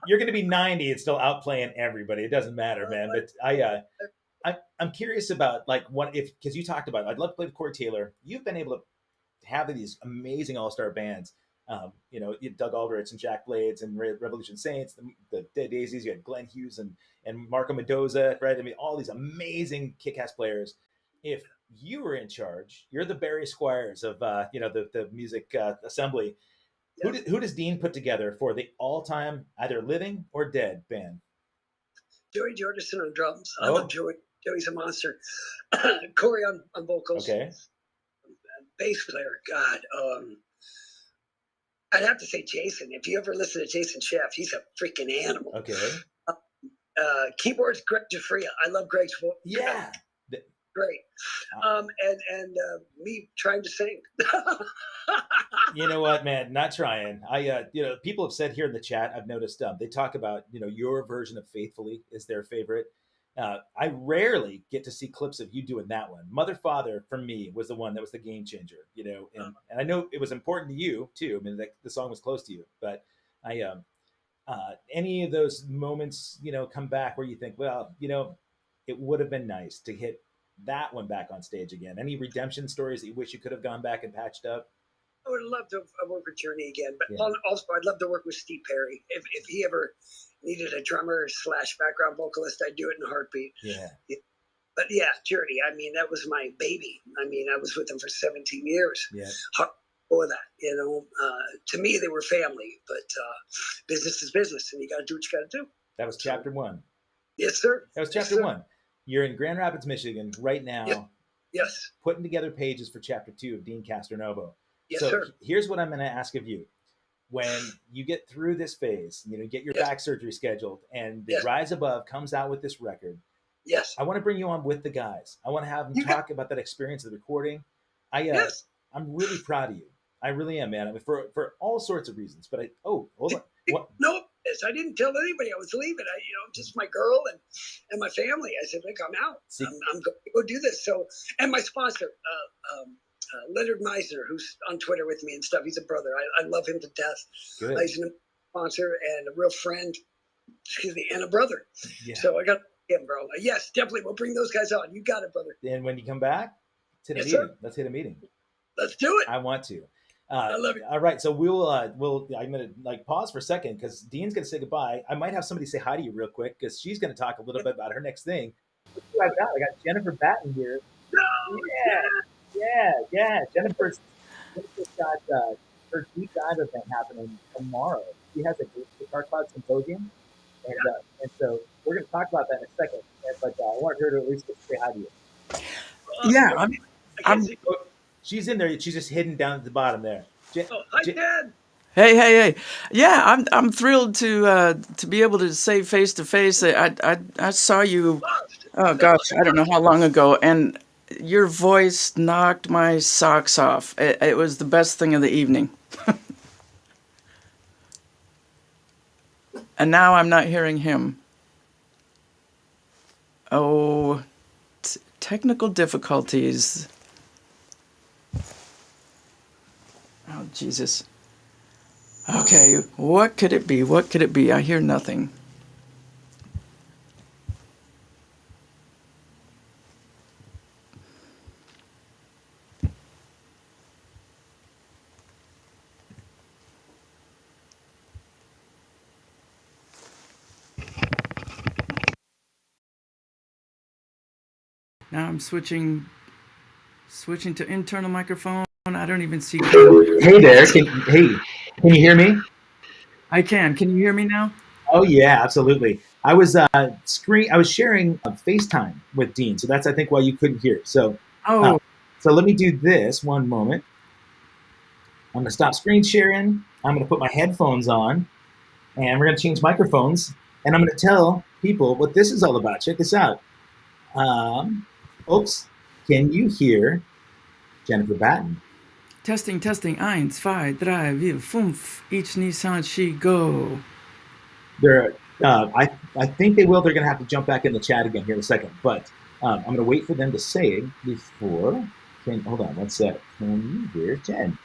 [SPEAKER 1] You're going to be 90 and still outplaying everybody. It doesn't matter, man. But I'm curious about like because you talked about I'd love to play with Corey Taylor. You've been able to have these amazing all-star bands. Doug Aldrich and Jack Blades and Revolution Saints, the Dead Daisies. You had Glenn Hughes and Marco Mendoza, right? I mean, all these amazing kick-ass players. If you were in charge, you're the Barry Squires of the music assembly. Yeah. Who does Dean put together for the all-time either living or dead band?
[SPEAKER 2] Joey Jordison on drums. I love Joey. Joey's a monster. Corey on vocals.
[SPEAKER 1] Okay.
[SPEAKER 2] Bass player. God. I'd have to say Jason. If you ever listen to Jason Sheff, he's a freaking animal.
[SPEAKER 1] Okay.
[SPEAKER 2] Keyboards, Greg Jafria. I love Greg's voice.
[SPEAKER 1] Yeah.
[SPEAKER 2] Great. And me trying to sing.
[SPEAKER 1] You know what, man? Not trying. People have said here in the chat, I've noticed they talk about, your version of Faithfully is their favorite. I rarely get to see clips of you doing that one. Mother Father, for me, was the one that was the game changer, and I know it was important to you too. I mean, the song was close to you, but any of those moments, come back where you think, well, it would have been nice to hit that one back on stage again. Any redemption stories that you wish you could have gone back and patched up?
[SPEAKER 2] I would love to work with Journey again, but also I'd love to work with Steve Perry. If he ever needed a drummer / background vocalist, I'd do it in a heartbeat.
[SPEAKER 1] Yeah.
[SPEAKER 2] But yeah, Journey, I mean, that was my baby. I mean, I was with him for 17 years.
[SPEAKER 1] Yeah.
[SPEAKER 2] Before that, to me, they were family, but business is business, and you got to do what you got to do.
[SPEAKER 1] That was chapter 1.
[SPEAKER 2] Yes, sir.
[SPEAKER 1] That was chapter 1. You're in Grand Rapids, Michigan right now.
[SPEAKER 2] Yes.
[SPEAKER 1] Putting together pages for chapter 2 of Dean Castronovo.
[SPEAKER 2] Yes,
[SPEAKER 1] so
[SPEAKER 2] sir.
[SPEAKER 1] Here's what I'm going to ask of you. When you get through this phase, get your back surgery scheduled, and the Rise Above comes out with this record.
[SPEAKER 2] Yes.
[SPEAKER 1] I want to bring you on with the guys. I want to have them talk about that experience of the recording. I'm really proud of you. I really am, man. I mean, for all sorts of reasons. But hold on. What?
[SPEAKER 2] No, I didn't tell anybody I was leaving. Just my girl and my family. I said, look, I'm out. I'm going to go do this. So, and my sponsor, Leonard Meisner, who's on Twitter with me and stuff. He's a brother. I love him to death.
[SPEAKER 1] Good.
[SPEAKER 2] He's a sponsor and a real friend. And a brother. Yeah. So I got him, bro. Yes, definitely. We'll bring those guys on. You got it, brother.
[SPEAKER 1] And when you come back, let's hit a meeting. Let's hit a meeting.
[SPEAKER 2] Let's do it.
[SPEAKER 1] I want to.
[SPEAKER 2] I love it.
[SPEAKER 1] All right, so I'm gonna pause for a second because Dean's gonna say goodbye. I might have somebody say hi to you real quick because she's gonna talk a little bit about her next thing. I got Jennifer Batten here.
[SPEAKER 2] No,
[SPEAKER 1] yeah. Jennifer's got her deep dive event happening tomorrow. She has a Guitar Cloud Symposium, and so we're gonna talk about that in a second. But I want her to at least say hi to you.
[SPEAKER 3] Yeah, I'm
[SPEAKER 1] She's in there. She's just hidden down at the bottom there.
[SPEAKER 2] Hi, Ted.
[SPEAKER 3] Hey. Yeah, I'm thrilled to be able to say face to face. I saw you. Oh gosh, I don't know how long ago, and your voice knocked my socks off. It was the best thing of the evening. And now I'm not hearing him. Oh, technical difficulties. Oh, Jesus. Okay, what could it be? What could it be? I hear nothing. Now I'm switching to internal microphone. I don't even see.
[SPEAKER 1] Hey there. Can you hear me?
[SPEAKER 3] I can. Can you hear me now?
[SPEAKER 1] Oh yeah, absolutely. I was sharing FaceTime with Dean, so that's I think why you couldn't hear. So so let me do this one moment. I'm going to stop screen sharing. I'm going to put my headphones on, and we're going to change microphones. And I'm going to tell people what this is all about. Check this out. Folks, can you hear Jennifer Batten?
[SPEAKER 3] Testing, testing, 1, 2, 3, 4, 5, each Nissan she go.
[SPEAKER 1] I think they will. They're going to have to jump back in the chat again here in a second. But I'm going to wait for them to say before. Hold on, one sec. Can you hear Jen?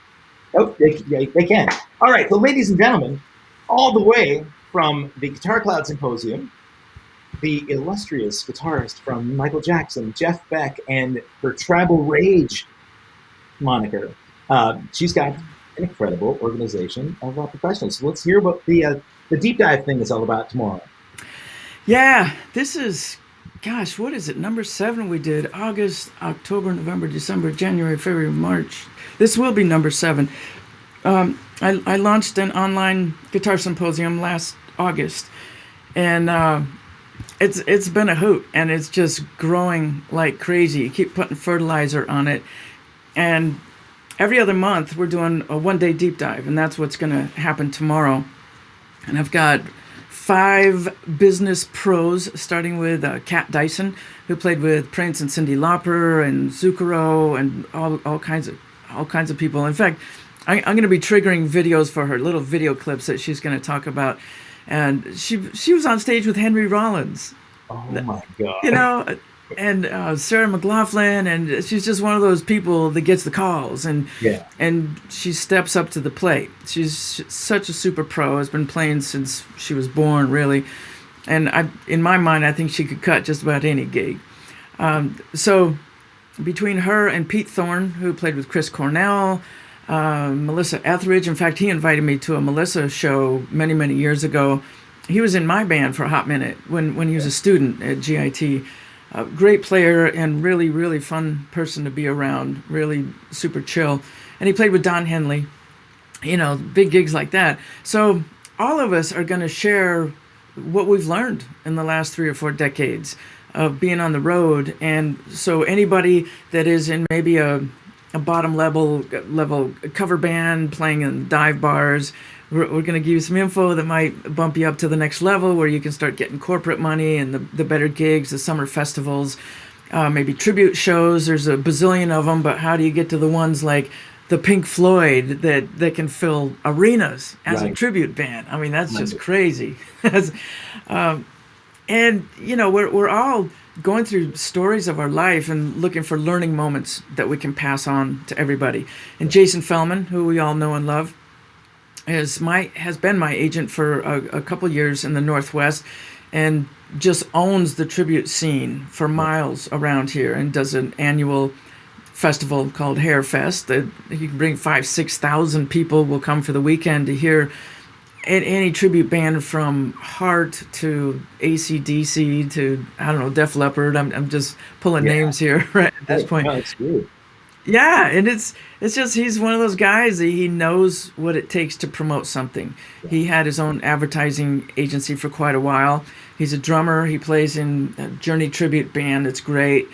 [SPEAKER 1] Oh, they can. All right, so ladies and gentlemen, all the way from the Guitar Cloud Symposium, the illustrious guitarist from Michael Jackson, Jeff Beck, and her Tribal Rage moniker. She's got an incredible organization of professionals. So let's hear what the deep dive thing is all about tomorrow.
[SPEAKER 3] Yeah, this is, gosh, what is it? Number 7 we did. August, October, November, December, January, February, March. This will be number 7. I launched an online guitar symposium last August, and it's been a hoot, and it's just growing like crazy. You keep putting fertilizer on it, and every other month we're doing a 1-day deep dive, and that's what's going to happen tomorrow. And I've got 5 business pros, starting with Kat Dyson, who played with Prince and Cyndi Lauper and Zucchero and all kinds of people. In fact, I'm going to be triggering videos for her, little video clips that she's going to talk about. And she was on stage with Henry Rollins.
[SPEAKER 1] Oh my God!
[SPEAKER 3] You know, and Sarah McLachlan, and she's just one of those people that gets the calls, and she steps up to the plate. She's such a super pro. Has been playing since she was born, really. And in my mind, I think she could cut just about any gig. So between her and Pete Thorne, who played with Chris Cornell, Melissa Etheridge. In fact, he invited me to a Melissa show many, many years ago. He was in my band for a hot minute when he was a student at GIT. Great player and really, really fun person to be around. Really super chill. And he played with Don Henley, you know, big gigs like that. So all of us are going to share what we've learned in the last 3 or 4 decades of being on the road. And so anybody that is in maybe a bottom level cover band playing in dive bars, we're going to give you some info that might bump you up to the next level, where you can start getting corporate money and the better gigs, the summer festivals, maybe tribute shows. There's a bazillion of them, but how do you get to the ones like the Pink Floyd that can fill arenas as a tribute band? I mean, that's just crazy. And you know, we're all going through stories of our life and looking for learning moments that we can pass on to everybody. And Jason Fellman, who we all know and love, has been my agent for a couple years in the Northwest, and just owns the tribute scene for miles around here, and does an annual festival called Hair Fest that he can bring 5,000-6,000 people will come for the weekend to hear any tribute band, from Heart to AC/DC to, I don't know, Def Leppard. I'm just pulling names here right at this point.
[SPEAKER 1] No, it's good.
[SPEAKER 3] Yeah, and it's just, he's one of those guys that he knows what it takes to promote something. He had his own advertising agency for quite a while. He's a drummer. He plays in a Journey tribute band. It's great.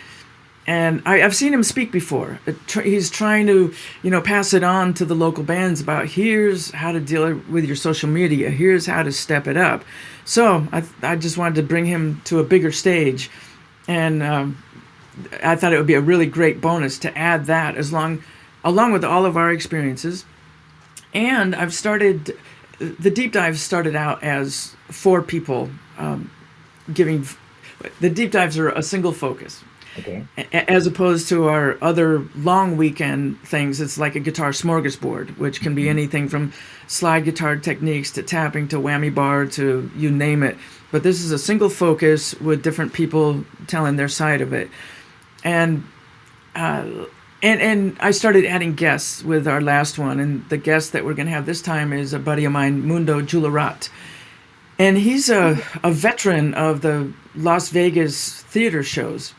[SPEAKER 3] And I've seen him speak before. He's trying to, you know, pass it on to the local bands about, here's how to deal with your social media. Here's how to step it up. So I just wanted to bring him to a bigger stage. And I thought it would be a really great bonus to add that along with all of our experiences. And the deep dive started out as 4 people giving. The deep dives are a single focus.
[SPEAKER 1] Okay.
[SPEAKER 3] As opposed to our other long weekend things, it's like a guitar smorgasbord, which can be anything from slide guitar techniques to tapping to whammy bar to you name it. But this is a single focus with different people telling their side of it. And I started adding guests with our last one, and the guest that we're going to have this time is a buddy of mine, Mundo Julerat. And he's a veteran of the Las Vegas theater shows.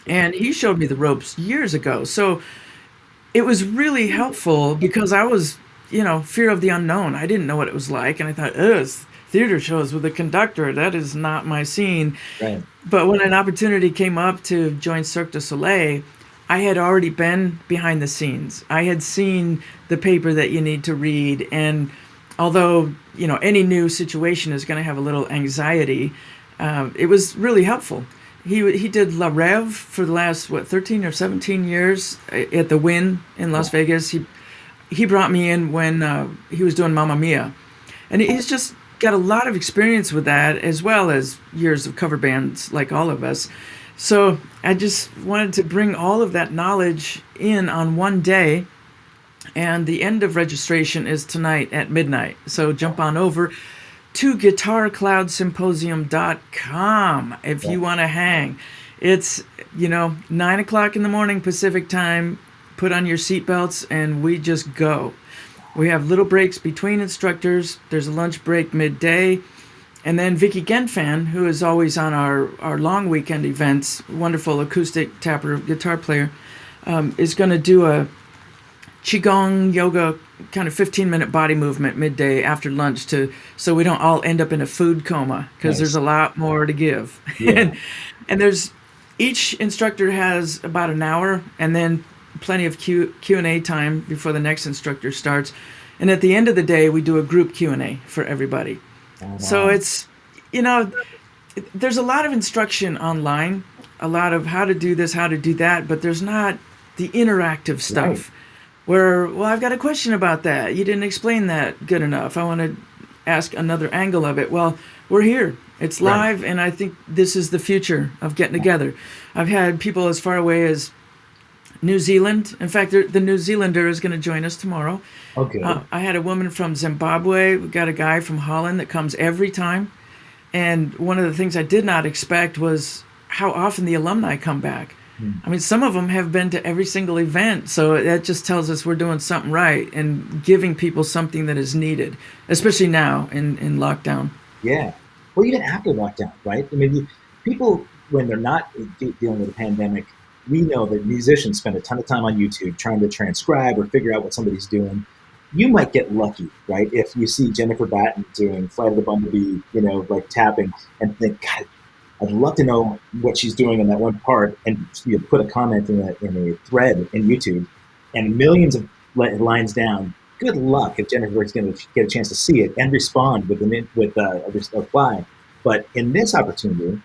[SPEAKER 3] And he showed me the ropes years ago. So it was really helpful, because I was, you know, fear of the unknown. I didn't know what it was like. And I thought, theater shows with a conductor, that is not my scene.
[SPEAKER 1] Right.
[SPEAKER 3] But when an opportunity came up to join Cirque du Soleil, I had already been behind the scenes. I had seen the paper that you need to read, and although any new situation is going to have a little anxiety, it was really helpful. He did La Rev for the last 13 or 17 years at the Wynn in Las Vegas. He brought me in when he was doing Mamma Mia, and he's just got a lot of experience with that, as well as years of cover bands like all of us. So I just wanted to bring all of that knowledge in on one day. And the end of registration is tonight at midnight. So jump on over to guitarcloudsymposium.com if you want to hang. It's 9 o'clock in the morning Pacific time. Put on your seatbelts and we just go. We have little breaks between instructors. There's a lunch break midday. And then Vicky Genfan, who is always on our long weekend events, wonderful acoustic tapper guitar player, is going to do a Qigong yoga kind of 15-minute body movement midday after lunch so we don't all end up in a food coma, because there's a lot more to give.
[SPEAKER 1] Yeah.
[SPEAKER 3] and there's each instructor has about an hour, and then plenty of Q&A time before the next instructor starts. And at the end of the day, we do a group Q&A for everybody. Oh, wow. So it's, there's a lot of instruction online, a lot of how to do this, how to do that, but there's not the interactive stuff. Right. Where, I've got a question about that. You didn't explain that good enough. I want to ask another angle of it. Well, we're here. It's live, right. And I think this is the future of getting together. I've had people as far away as New Zealand. In fact, the New Zealander is going to join us tomorrow. Okay. I had a woman from Zimbabwe. We've got a guy from Holland that comes every time. And one of the things I did not expect was how often the alumni come back. I mean, some of them have been to every single event, so that just tells us we're doing something right and giving people something that is needed, especially now in lockdown.
[SPEAKER 1] Yeah. Well, even after lockdown, right? I mean, people, when they're not dealing with a pandemic, we know that musicians spend a ton of time on YouTube trying to transcribe or figure out what somebody's doing. You might get lucky, right? If you see JENNIFER BATTEN doing Flight of the Bumblebee, like tapping, and think, God, I'd love to know what she's doing in that one part, and you put a comment in a thread in YouTube, and millions of lines down. Good luck if Jennifer is going to get a chance to see it and respond with a reply. But in this opportunity,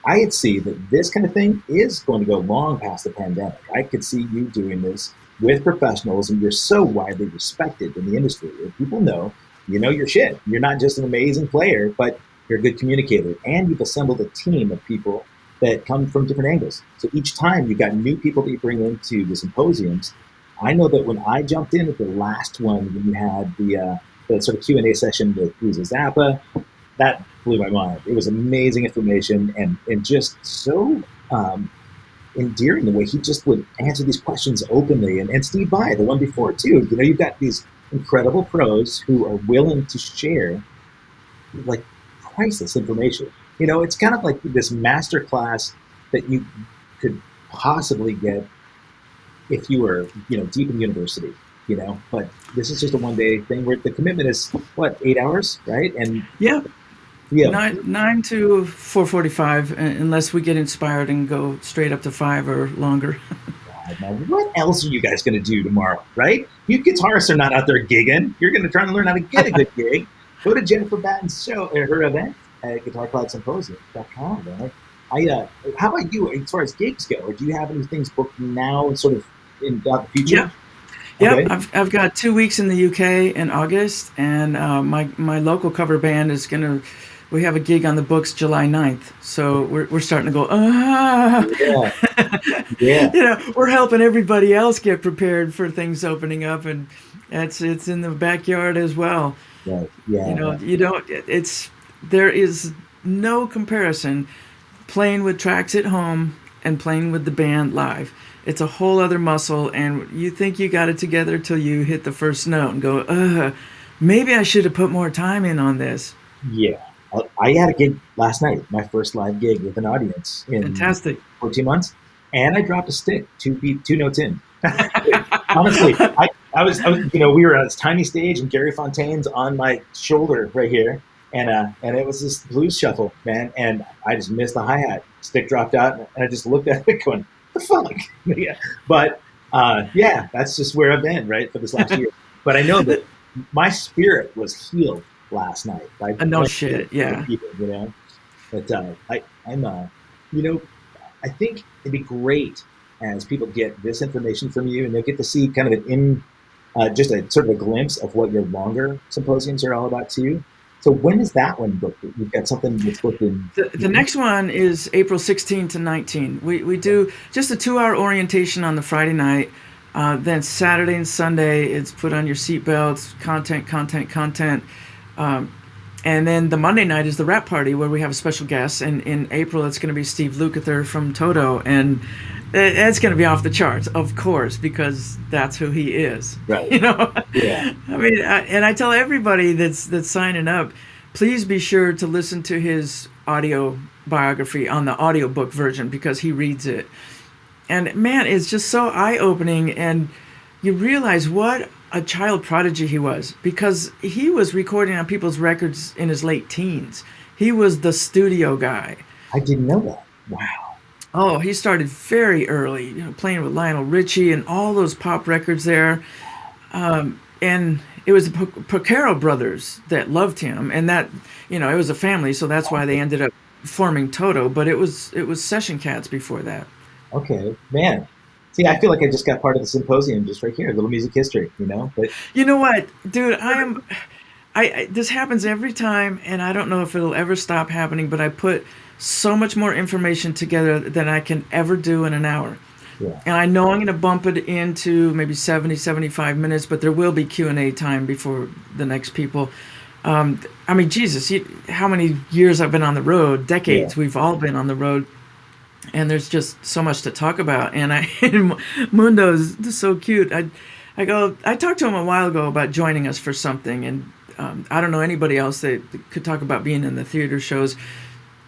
[SPEAKER 1] I could see that this kind of thing is going to go long past the pandemic. I could see you doing this with professionals, and you're so widely respected in the industry. People know, your shit. You're not just an amazing player, but you're a good communicator, and you've assembled a team of people that come from different angles. So each time you've got new people that you bring into the symposiums. I know that when I jumped in at the last one, when you had the sort of Q&A session with Lisa Zappa, that blew my mind. It was amazing information and just so endearing the way he just would answer these questions openly. And Steve Vai, the one before too, you've got these incredible pros who are willing to share like priceless information. It's kind of like this master class that you could possibly get if you were, deep in university, but this is just a one-day thing where the commitment is 8 hours, right? And
[SPEAKER 3] yeah. 9 to 4:45, unless we get inspired and go straight up to 5 or longer.
[SPEAKER 1] God, man, what else are you guys going to do tomorrow, right? You guitarists are not out there gigging. You're going to try to learn how to get a good gig. Go to JENNIFER Batten's show, her event at guitarcloudsymposium.com, right? How about you as far as gigs go? Or do you have any things booked now and sort of in the future?
[SPEAKER 3] Yeah, okay. I've got 2 weeks in the UK in August, and my local cover band is we have a gig on the books July 9th. So we're starting to go, Yeah. We're helping everybody else get prepared for things opening up, and it's in the backyard as well.
[SPEAKER 1] Right. Yeah.
[SPEAKER 3] There is no comparison playing with tracks at home and playing with the band live. It's a whole other muscle, and you think you got it together till you hit the first note and go, maybe I should have put more time in on this.
[SPEAKER 1] Yeah. I had a gig last night, my first live gig with an audience in
[SPEAKER 3] Fantastic.
[SPEAKER 1] 14 months, and I dropped a stick two notes in. Honestly, I was, we were on this tiny stage, and Gary Fontaine's on my shoulder right here, and it was this blues shuffle, man, and I just missed the hi-hat. Stick dropped out, and I just looked at it going, what the fuck? Yeah. But yeah, that's just where I've been, right, for this last year. But I know that my spirit was healed last night by
[SPEAKER 3] No
[SPEAKER 1] playing
[SPEAKER 3] shit.
[SPEAKER 1] with
[SPEAKER 3] Yeah.
[SPEAKER 1] people, you know. But I'm, you know, I think it'd be great as people get this information from you, and they'll get to see kind of just a sort of a glimpse of what your longer symposiums are all about too. So when is that one booked? You've got something that's booked in.
[SPEAKER 3] The next one is April 16 to 19. We do just a 2-hour orientation on the Friday night. Then Saturday and Sunday, it's put on your seatbelts, content. And then the Monday night is the rap party where we have a special guest. And in April, it's going to be Steve Lukather from Toto. And it's going to be off the charts, of course, because that's who he is.
[SPEAKER 1] Right.
[SPEAKER 3] You know?
[SPEAKER 1] Yeah.
[SPEAKER 3] I mean, and I tell everybody that's signing up, please be sure to listen to his audio biography on the audiobook version because he reads it. And man, it's just so eye-opening, and you realize what a child prodigy he was because he was recording on people's records in his late teens. He was the studio guy.
[SPEAKER 1] I didn't know that. Wow.
[SPEAKER 3] Oh, he started very early, playing with Lionel Richie and all those pop records there. And it was the Porcaro brothers that loved him, and that, it was a family, so that's why they ended up forming Toto. But it was Session Cats before that.
[SPEAKER 1] Okay, man. See, I feel like I just got part of the symposium just right here, a little music history, But
[SPEAKER 3] you know what, dude? This happens every time, and I don't know if it'll ever stop happening. But I put so much more information together than I can ever do in an hour.
[SPEAKER 1] Yeah.
[SPEAKER 3] And I know I'm going to bump it into maybe 70, 75 minutes, but there will be Q&A time before the next people. I mean, Jesus, how many years I've been on the road? Decades. Yeah. We've all been on the road. And there's just so much to talk about. And Mundo's so cute. I talked to him a while ago about joining us for something. And I don't know anybody else that could talk about being in the theater shows.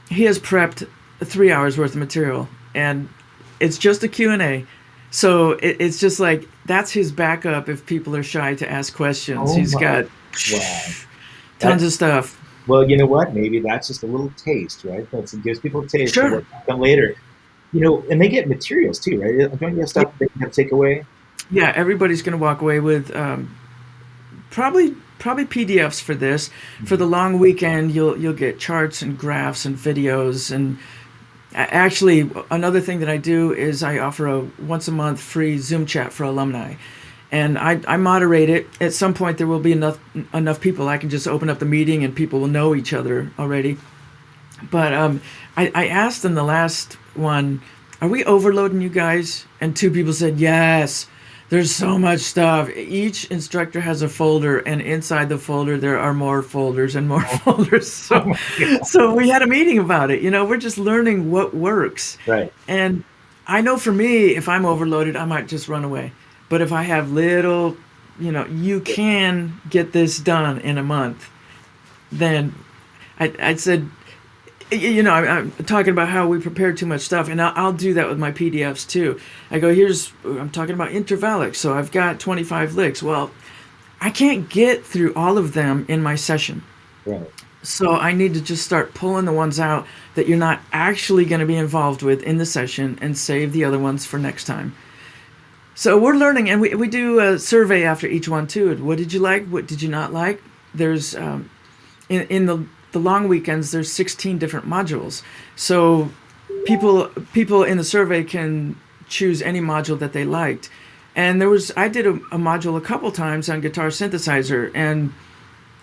[SPEAKER 3] He has prepped 3 hours worth of material. And it's just a Q&A. So it's just like, that's his backup if people are shy to ask questions. He's got tons of stuff.
[SPEAKER 1] Well, you know what? Maybe that's just a little taste, right? It gives people a taste
[SPEAKER 3] sure.
[SPEAKER 1] of what will come later. And they get materials too, right? Don't you have stuff they can take away?
[SPEAKER 3] Yeah, everybody's going to walk away with probably PDFs for this. Mm-hmm. For the long weekend, you'll get charts and graphs and videos. And actually, another thing that I do is I offer a once a month free Zoom chat for alumni. And I moderate it. At some point, there will be enough people. I can just open up the meeting and people will know each other already. But I asked in the last one, are we overloading you guys? And 2 people said, yes. There's so much stuff. Each instructor has a folder, and inside the folder, there are more folders and more folders. So we had a meeting about it. We're just learning what works.
[SPEAKER 1] Right.
[SPEAKER 3] And I know for me, if I'm overloaded, I might just run away. But if I have little, you can get this done in a month, then I said, I'm talking about how we prepare too much stuff, and I'll do that with my PDFs too. I go, I'm talking about intervallics, so I've got 25 licks. Well, I can't get through all of them in my session.
[SPEAKER 1] Right.
[SPEAKER 3] So I need to just start pulling the ones out that you're not actually going to be involved with in the session and save the other ones for next time. So we're learning, and we do a survey after each one too. What did you like? What did you not like? There's in the long weekends, there's 16 different modules. So people in the survey can choose any module that they liked. And I did a module a couple times on guitar synthesizer, and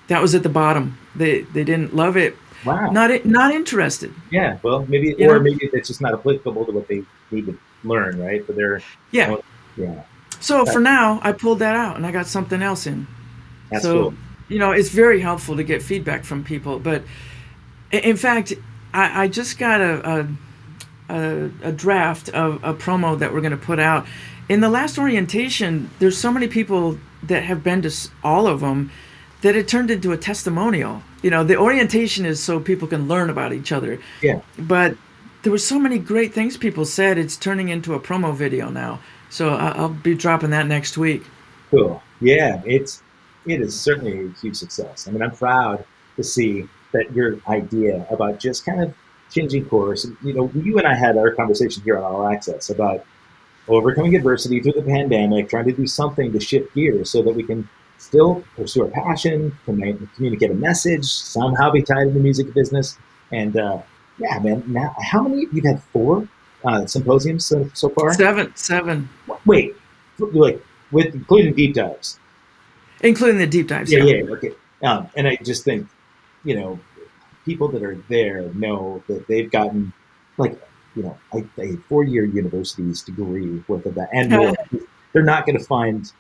[SPEAKER 3] that was at the bottom. They didn't love it.
[SPEAKER 1] Wow.
[SPEAKER 3] Not interested.
[SPEAKER 1] Yeah. Well, maybe maybe it's just not applicable to what they need to learn, right? But they're
[SPEAKER 3] yeah.
[SPEAKER 1] Yeah.
[SPEAKER 3] So for now, I pulled that out and I got something else in.
[SPEAKER 1] That's cool.
[SPEAKER 3] It's very helpful to get feedback from people. But in fact, I just got a draft of a promo that we're going to put out. In the last orientation, there's so many people that have been to all of them that it turned into a testimonial. The orientation is so people can learn about each other. Yeah. But there were so many great things people said, it's turning into a promo video now. So I'll be dropping that next week.
[SPEAKER 1] Cool. Yeah, it is certainly a huge success. I mean, I'm proud to see that your idea about just kind of changing course. You and I had our conversation here on All Access about
[SPEAKER 4] overcoming adversity through the pandemic, trying to do something to shift gears so that we can still pursue our passion, communicate a message, somehow be tied in the music business. And yeah, man, now how many? You've had four symposiums so far?
[SPEAKER 3] Seven,
[SPEAKER 4] Wait, like with including deep dives.
[SPEAKER 3] including the deep dives.
[SPEAKER 4] Yeah,
[SPEAKER 3] Yeah.
[SPEAKER 4] yeah, okay. And I just think, you know, people that are there know that they've gotten like, a 4-year university's degree worth of that and more. They're not going to find,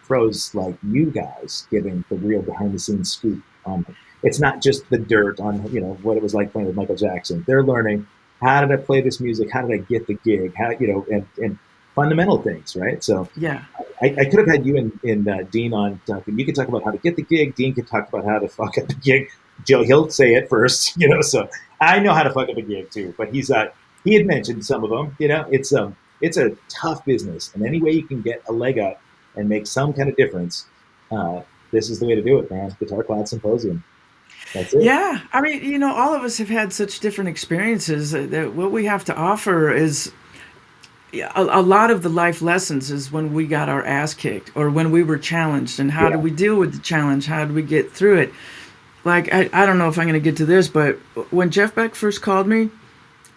[SPEAKER 4] pros like you guys giving the real behind the scenes scoop on it. It's not just the dirt on, what it was like playing with Michael Jackson. They're learning, how did I play this music? How did I get the gig? How, and fundamental things, right? So
[SPEAKER 3] Yeah.
[SPEAKER 4] I could have had you and Dean on. You could talk about how to get the gig. Dean could talk about how to fuck up the gig. Joe, he'll say it first, So I know how to fuck up a gig too. But he had mentioned some of them. It's a tough business, and any way you can get a leg up and make some kind of difference, this is the way to do it, man. Guitar Cloud Symposium. That's it.
[SPEAKER 3] Yeah. I mean, all of us have had such different experiences that what we have to offer is yeah, a lot of the life lessons is when we got our ass kicked or when we were challenged and how do
[SPEAKER 4] Yeah.
[SPEAKER 3] we deal with the challenge? How do we get through it? Like, I don't know if I'm going to get to this, but when Jeff Beck first called me,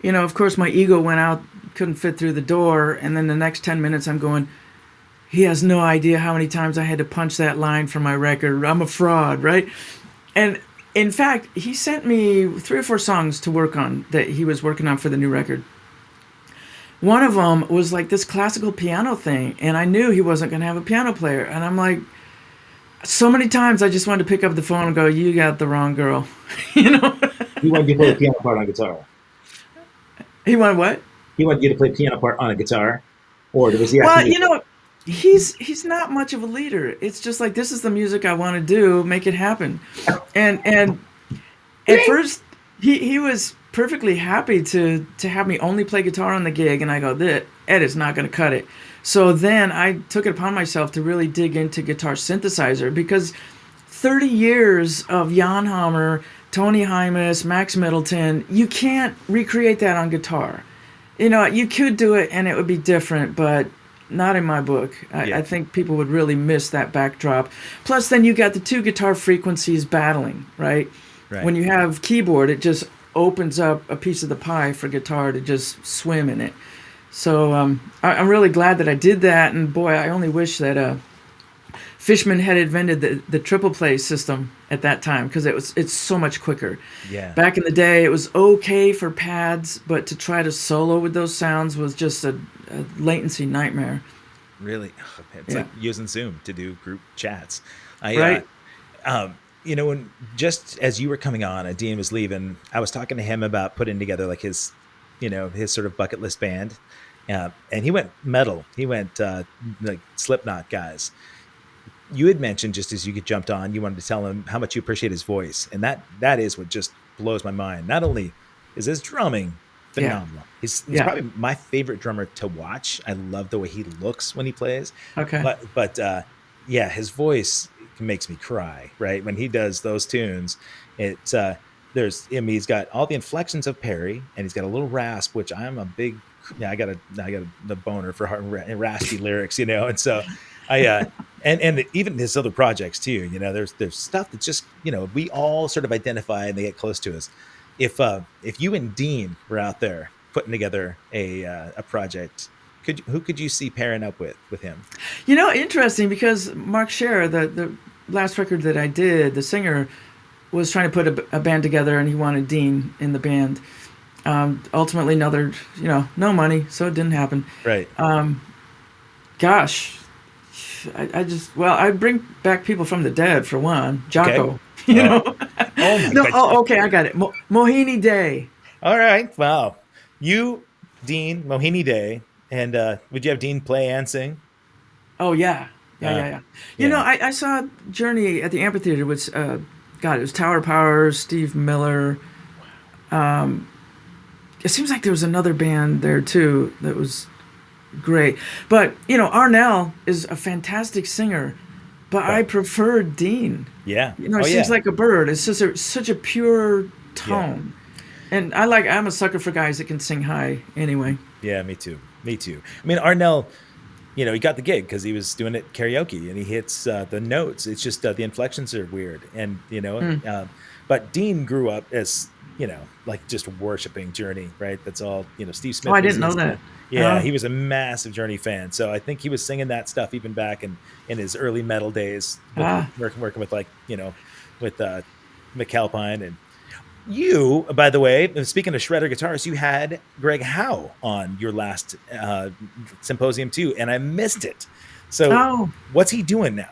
[SPEAKER 3] of course my ego went out, couldn't fit through the door. And then the next 10 minutes I'm going, he has no idea how many times I had to punch that line for my record. I'm a fraud, right? And in fact, he sent me 3 or 4 songs to work on that he was working on for the new record. One of them was like this classical piano thing, and I knew he wasn't going to have a piano player. And I'm like, so many times I just wanted to pick up the phone and go, "You got the wrong girl," you know.
[SPEAKER 4] He wanted you to play the piano part on guitar.
[SPEAKER 3] He wanted what?
[SPEAKER 4] He wanted you to play piano part on a guitar, or was he?
[SPEAKER 3] Well, he's not much of a leader. It's just like this is the music I want to do, make it happen. And at first he was perfectly happy to have me only play guitar on the gig, and I go, "That Ed is not going to cut it." So then I took it upon myself to really dig into guitar synthesizer because 30 years of Jan Hammer, Tony Hymas, Max Middleton, you can't recreate that on guitar. You could do it and it would be different, but not in my book. I think people would really miss that backdrop. Plus, then you got the 2 guitar frequencies battling, right? When you have keyboard, it just opens up a piece of the pie for guitar to just swim in it. So I'm really glad that I did that. And boy, I only wish that Fishman had invented the triple play system at that time because it's so much quicker.
[SPEAKER 1] Yeah.
[SPEAKER 3] Back in the day, it was okay for pads, but to try to solo with those sounds was just a latency nightmare.
[SPEAKER 1] Really, it's like using Zoom to do group chats.
[SPEAKER 3] Right.
[SPEAKER 1] When just as you were coming on, Dean was leaving. I was talking to him about putting together like his sort of bucket list band, and he went metal. He went like Slipknot guys. You had mentioned just as you jumped on, you wanted to tell him how much you appreciate his voice, and that is what just blows my mind. Not only is his drumming phenomenal, he's probably my favorite drummer to watch. I love the way he looks when he plays.
[SPEAKER 3] Okay,
[SPEAKER 1] but his voice makes me cry. Right when he does those tunes, it's he's got all the inflections of Perry, and he's got a little rasp, which I'm a big. I got the boner for raspy lyrics, and so I and even his other projects too. There's stuff that's just we all sort of identify and they get close to us. If you and Dean were out there putting together a project, who could you see pairing up with him?
[SPEAKER 3] Interesting because Mark Scherer, the last record that I did, the singer was trying to put a band together, and he wanted Dean in the band. Ultimately, no money, so it didn't happen.
[SPEAKER 1] Right.
[SPEAKER 3] Gosh, I bring back people from the dead for one. Jocko,
[SPEAKER 1] Okay. Oh my
[SPEAKER 3] No,
[SPEAKER 1] God.
[SPEAKER 3] okay, I got it. Mohini Day.
[SPEAKER 1] All right. Wow. You, Dean, Mohini Day, and would you have Dean play and sing?
[SPEAKER 3] Oh yeah. Yeah. I saw Journey at the amphitheater with it was Tower Power, Steve Miller. It seems like there was another band there too that was great. But Arnell is a fantastic singer, but I prefer Dean.
[SPEAKER 1] Yeah.
[SPEAKER 3] It seems like a bird. It's just such a pure tone. And I'm a sucker for guys that can sing high anyway.
[SPEAKER 1] Yeah, me too. Me too. I mean, Arnell, he got the gig because he was doing it karaoke and he hits the notes. It's just the inflections are weird. And,
[SPEAKER 3] Hmm.
[SPEAKER 1] but Dean grew up as, like just worshiping Journey, right? That's all, Steve
[SPEAKER 3] Oh,
[SPEAKER 1] Smith
[SPEAKER 3] I
[SPEAKER 1] was
[SPEAKER 3] didn't know
[SPEAKER 1] his,
[SPEAKER 3] that.
[SPEAKER 1] yeah,
[SPEAKER 3] Oh,
[SPEAKER 1] he was a massive Journey fan. So I think he was singing that stuff even back in his early metal days,
[SPEAKER 3] ah,
[SPEAKER 1] working with like, with McAlpine. And you, by the way, speaking of shredder guitars, you had Greg Howe on your last symposium too, and I missed it. So,
[SPEAKER 3] oh,
[SPEAKER 1] what's he doing now?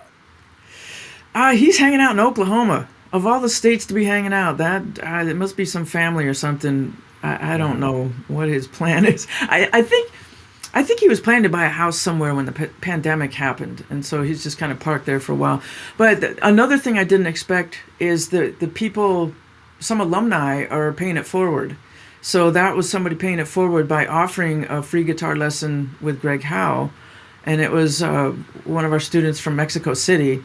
[SPEAKER 3] he's hanging out in Oklahoma. Of all the states to be hanging out, that it must be some family or something. I don't
[SPEAKER 1] Wow.
[SPEAKER 3] know what his plan is. I think he was planning to buy a house somewhere when the pandemic happened, and so he's just kind of parked there for a while. But another thing I didn't expect is the people, some alumni are paying it forward. So that was somebody paying it forward by offering a free guitar lesson with Greg Howe, and it was one of our students from Mexico City.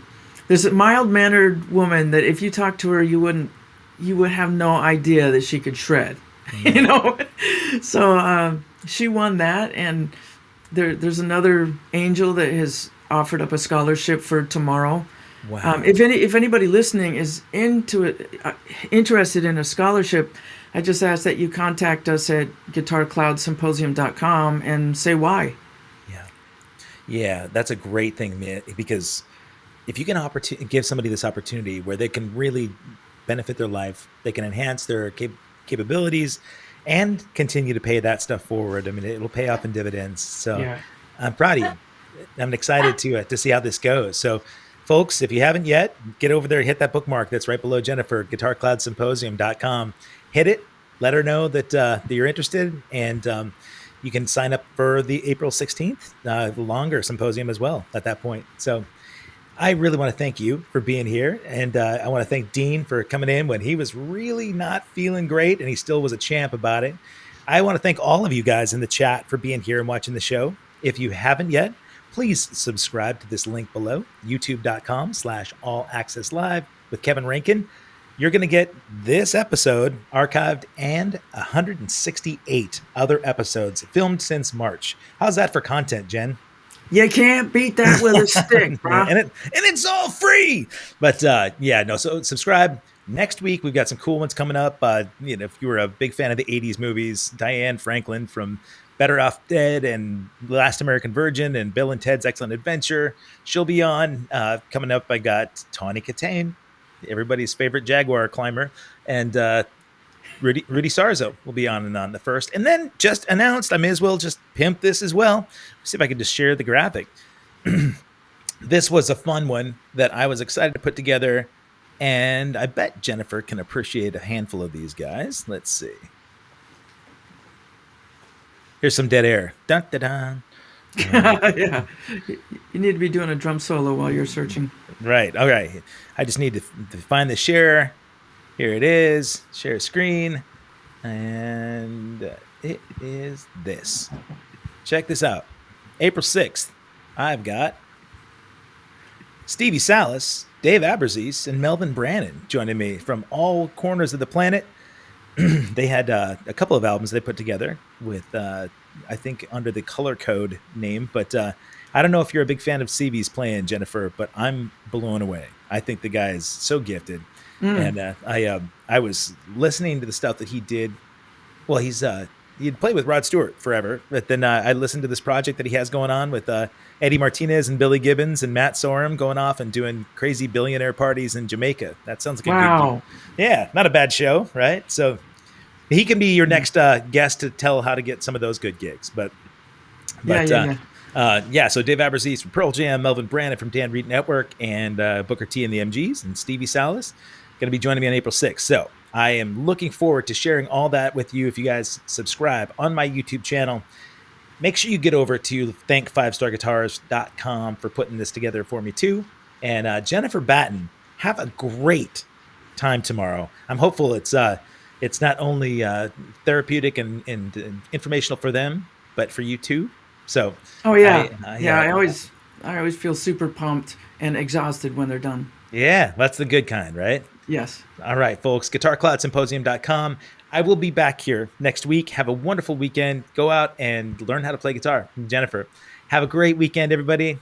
[SPEAKER 3] There's a mild mannered woman that if you talk to her, you would have no idea that she could shred, you
[SPEAKER 1] Mm,
[SPEAKER 3] know. So she won that, and there's another angel that has offered up a scholarship for tomorrow.
[SPEAKER 1] wow.
[SPEAKER 3] If anybody listening is into it, interested in a scholarship, I just ask that you contact us at guitarcloudsymposium.com and say why.
[SPEAKER 1] Yeah. Yeah, that's a great thing, man, because if you can give somebody this opportunity where they can really benefit their life, they can enhance their capabilities and continue to pay that stuff forward. I mean, it'll pay off in dividends. So
[SPEAKER 3] Yeah.
[SPEAKER 1] I'm proud of you. I'm excited to see how this goes. So, folks, if you haven't yet, get over there, hit that bookmark that's right below Jennifer, guitarcloudsymposium.com. Hit it. Let her know that you're interested, and you can sign up for the April 16th longer symposium as well at that point. So I really want to thank you for being here. And I want to thank Dean for coming in when he was really not feeling great and he still was a champ about it. I want to thank all of you guys in the chat for being here and watching the show. If you haven't yet, please subscribe to this link below, youtube.com/all access live with Kevin Rankin. You're going to get this episode archived and 168 other episodes filmed since March. How's that for content, Jen?
[SPEAKER 3] You can't beat that with a stick,
[SPEAKER 1] Yeah,
[SPEAKER 3] bro.
[SPEAKER 1] and it's all free. But yeah, no. So subscribe. Next week we've got some cool ones coming up. If you were a big fan of the '80s movies, Diane Franklin from Better Off Dead and Last American Virgin and Bill and Ted's Excellent Adventure, she'll be on. Coming up, I got Tawny Katane, everybody's favorite Jaguar climber, and Rudy Sarzo will be on the first. And then just announced, I may as well just pimp this as well. See if I can just share the graphic. This was a fun one that I was excited to put together, and I bet Jennifer can appreciate a handful of these guys. Let's see. Here's some dead air. Dun, dun, dun.
[SPEAKER 3] Yeah. You need to be doing a drum solo while you're searching.
[SPEAKER 1] Right. All right. I just need to find the share. Here it is. Share screen. And it is this. Check this out. April 6th, I've got Stevie Salas, Dave Aberzees, and Melvin Brannon joining me from all corners of the planet. They had a couple of albums they put together with, I think, under the Color Code name. But I don't know if you're a big fan of Stevie's playing, Jennifer, but I'm blown away. I think the guy is so gifted.
[SPEAKER 3] Mm.
[SPEAKER 1] And I was listening to the stuff that he did. Well, he'd played with Rod Stewart forever, but then I listened to this project that he has going on with Eddie Martinez and Billy Gibbons and Matt Sorum going off and doing crazy billionaire parties in Jamaica. That sounds like a good
[SPEAKER 3] Wow.
[SPEAKER 1] Yeah, not a bad show, right? So he can be your next guest to tell how to get some of those good gigs. But
[SPEAKER 3] Yeah.
[SPEAKER 1] so Dave Aberzees from Pearl Jam, Melvin Brannon from Dan Reed Network, and Booker T and the MGs, and Stevie Salas going to be joining me on April 6th. So I am looking forward to sharing all that with you. If you guys subscribe on my YouTube channel, make sure you get over to thank5starguitars.com for putting this together for me too. And Jennifer Batten, have a great time tomorrow. I'm hopeful it's not only therapeutic and informational for them, but for you too. So,
[SPEAKER 3] Oh yeah.
[SPEAKER 1] yeah,
[SPEAKER 3] I always feel super pumped and exhausted when they're done.
[SPEAKER 1] yeah, that's the good kind, right?
[SPEAKER 3] Yes.
[SPEAKER 1] All right, folks, guitarcloudsymposium.com. I will be back here next week. Have a wonderful weekend. Go out and learn how to play guitar. Jennifer, have a great weekend, everybody.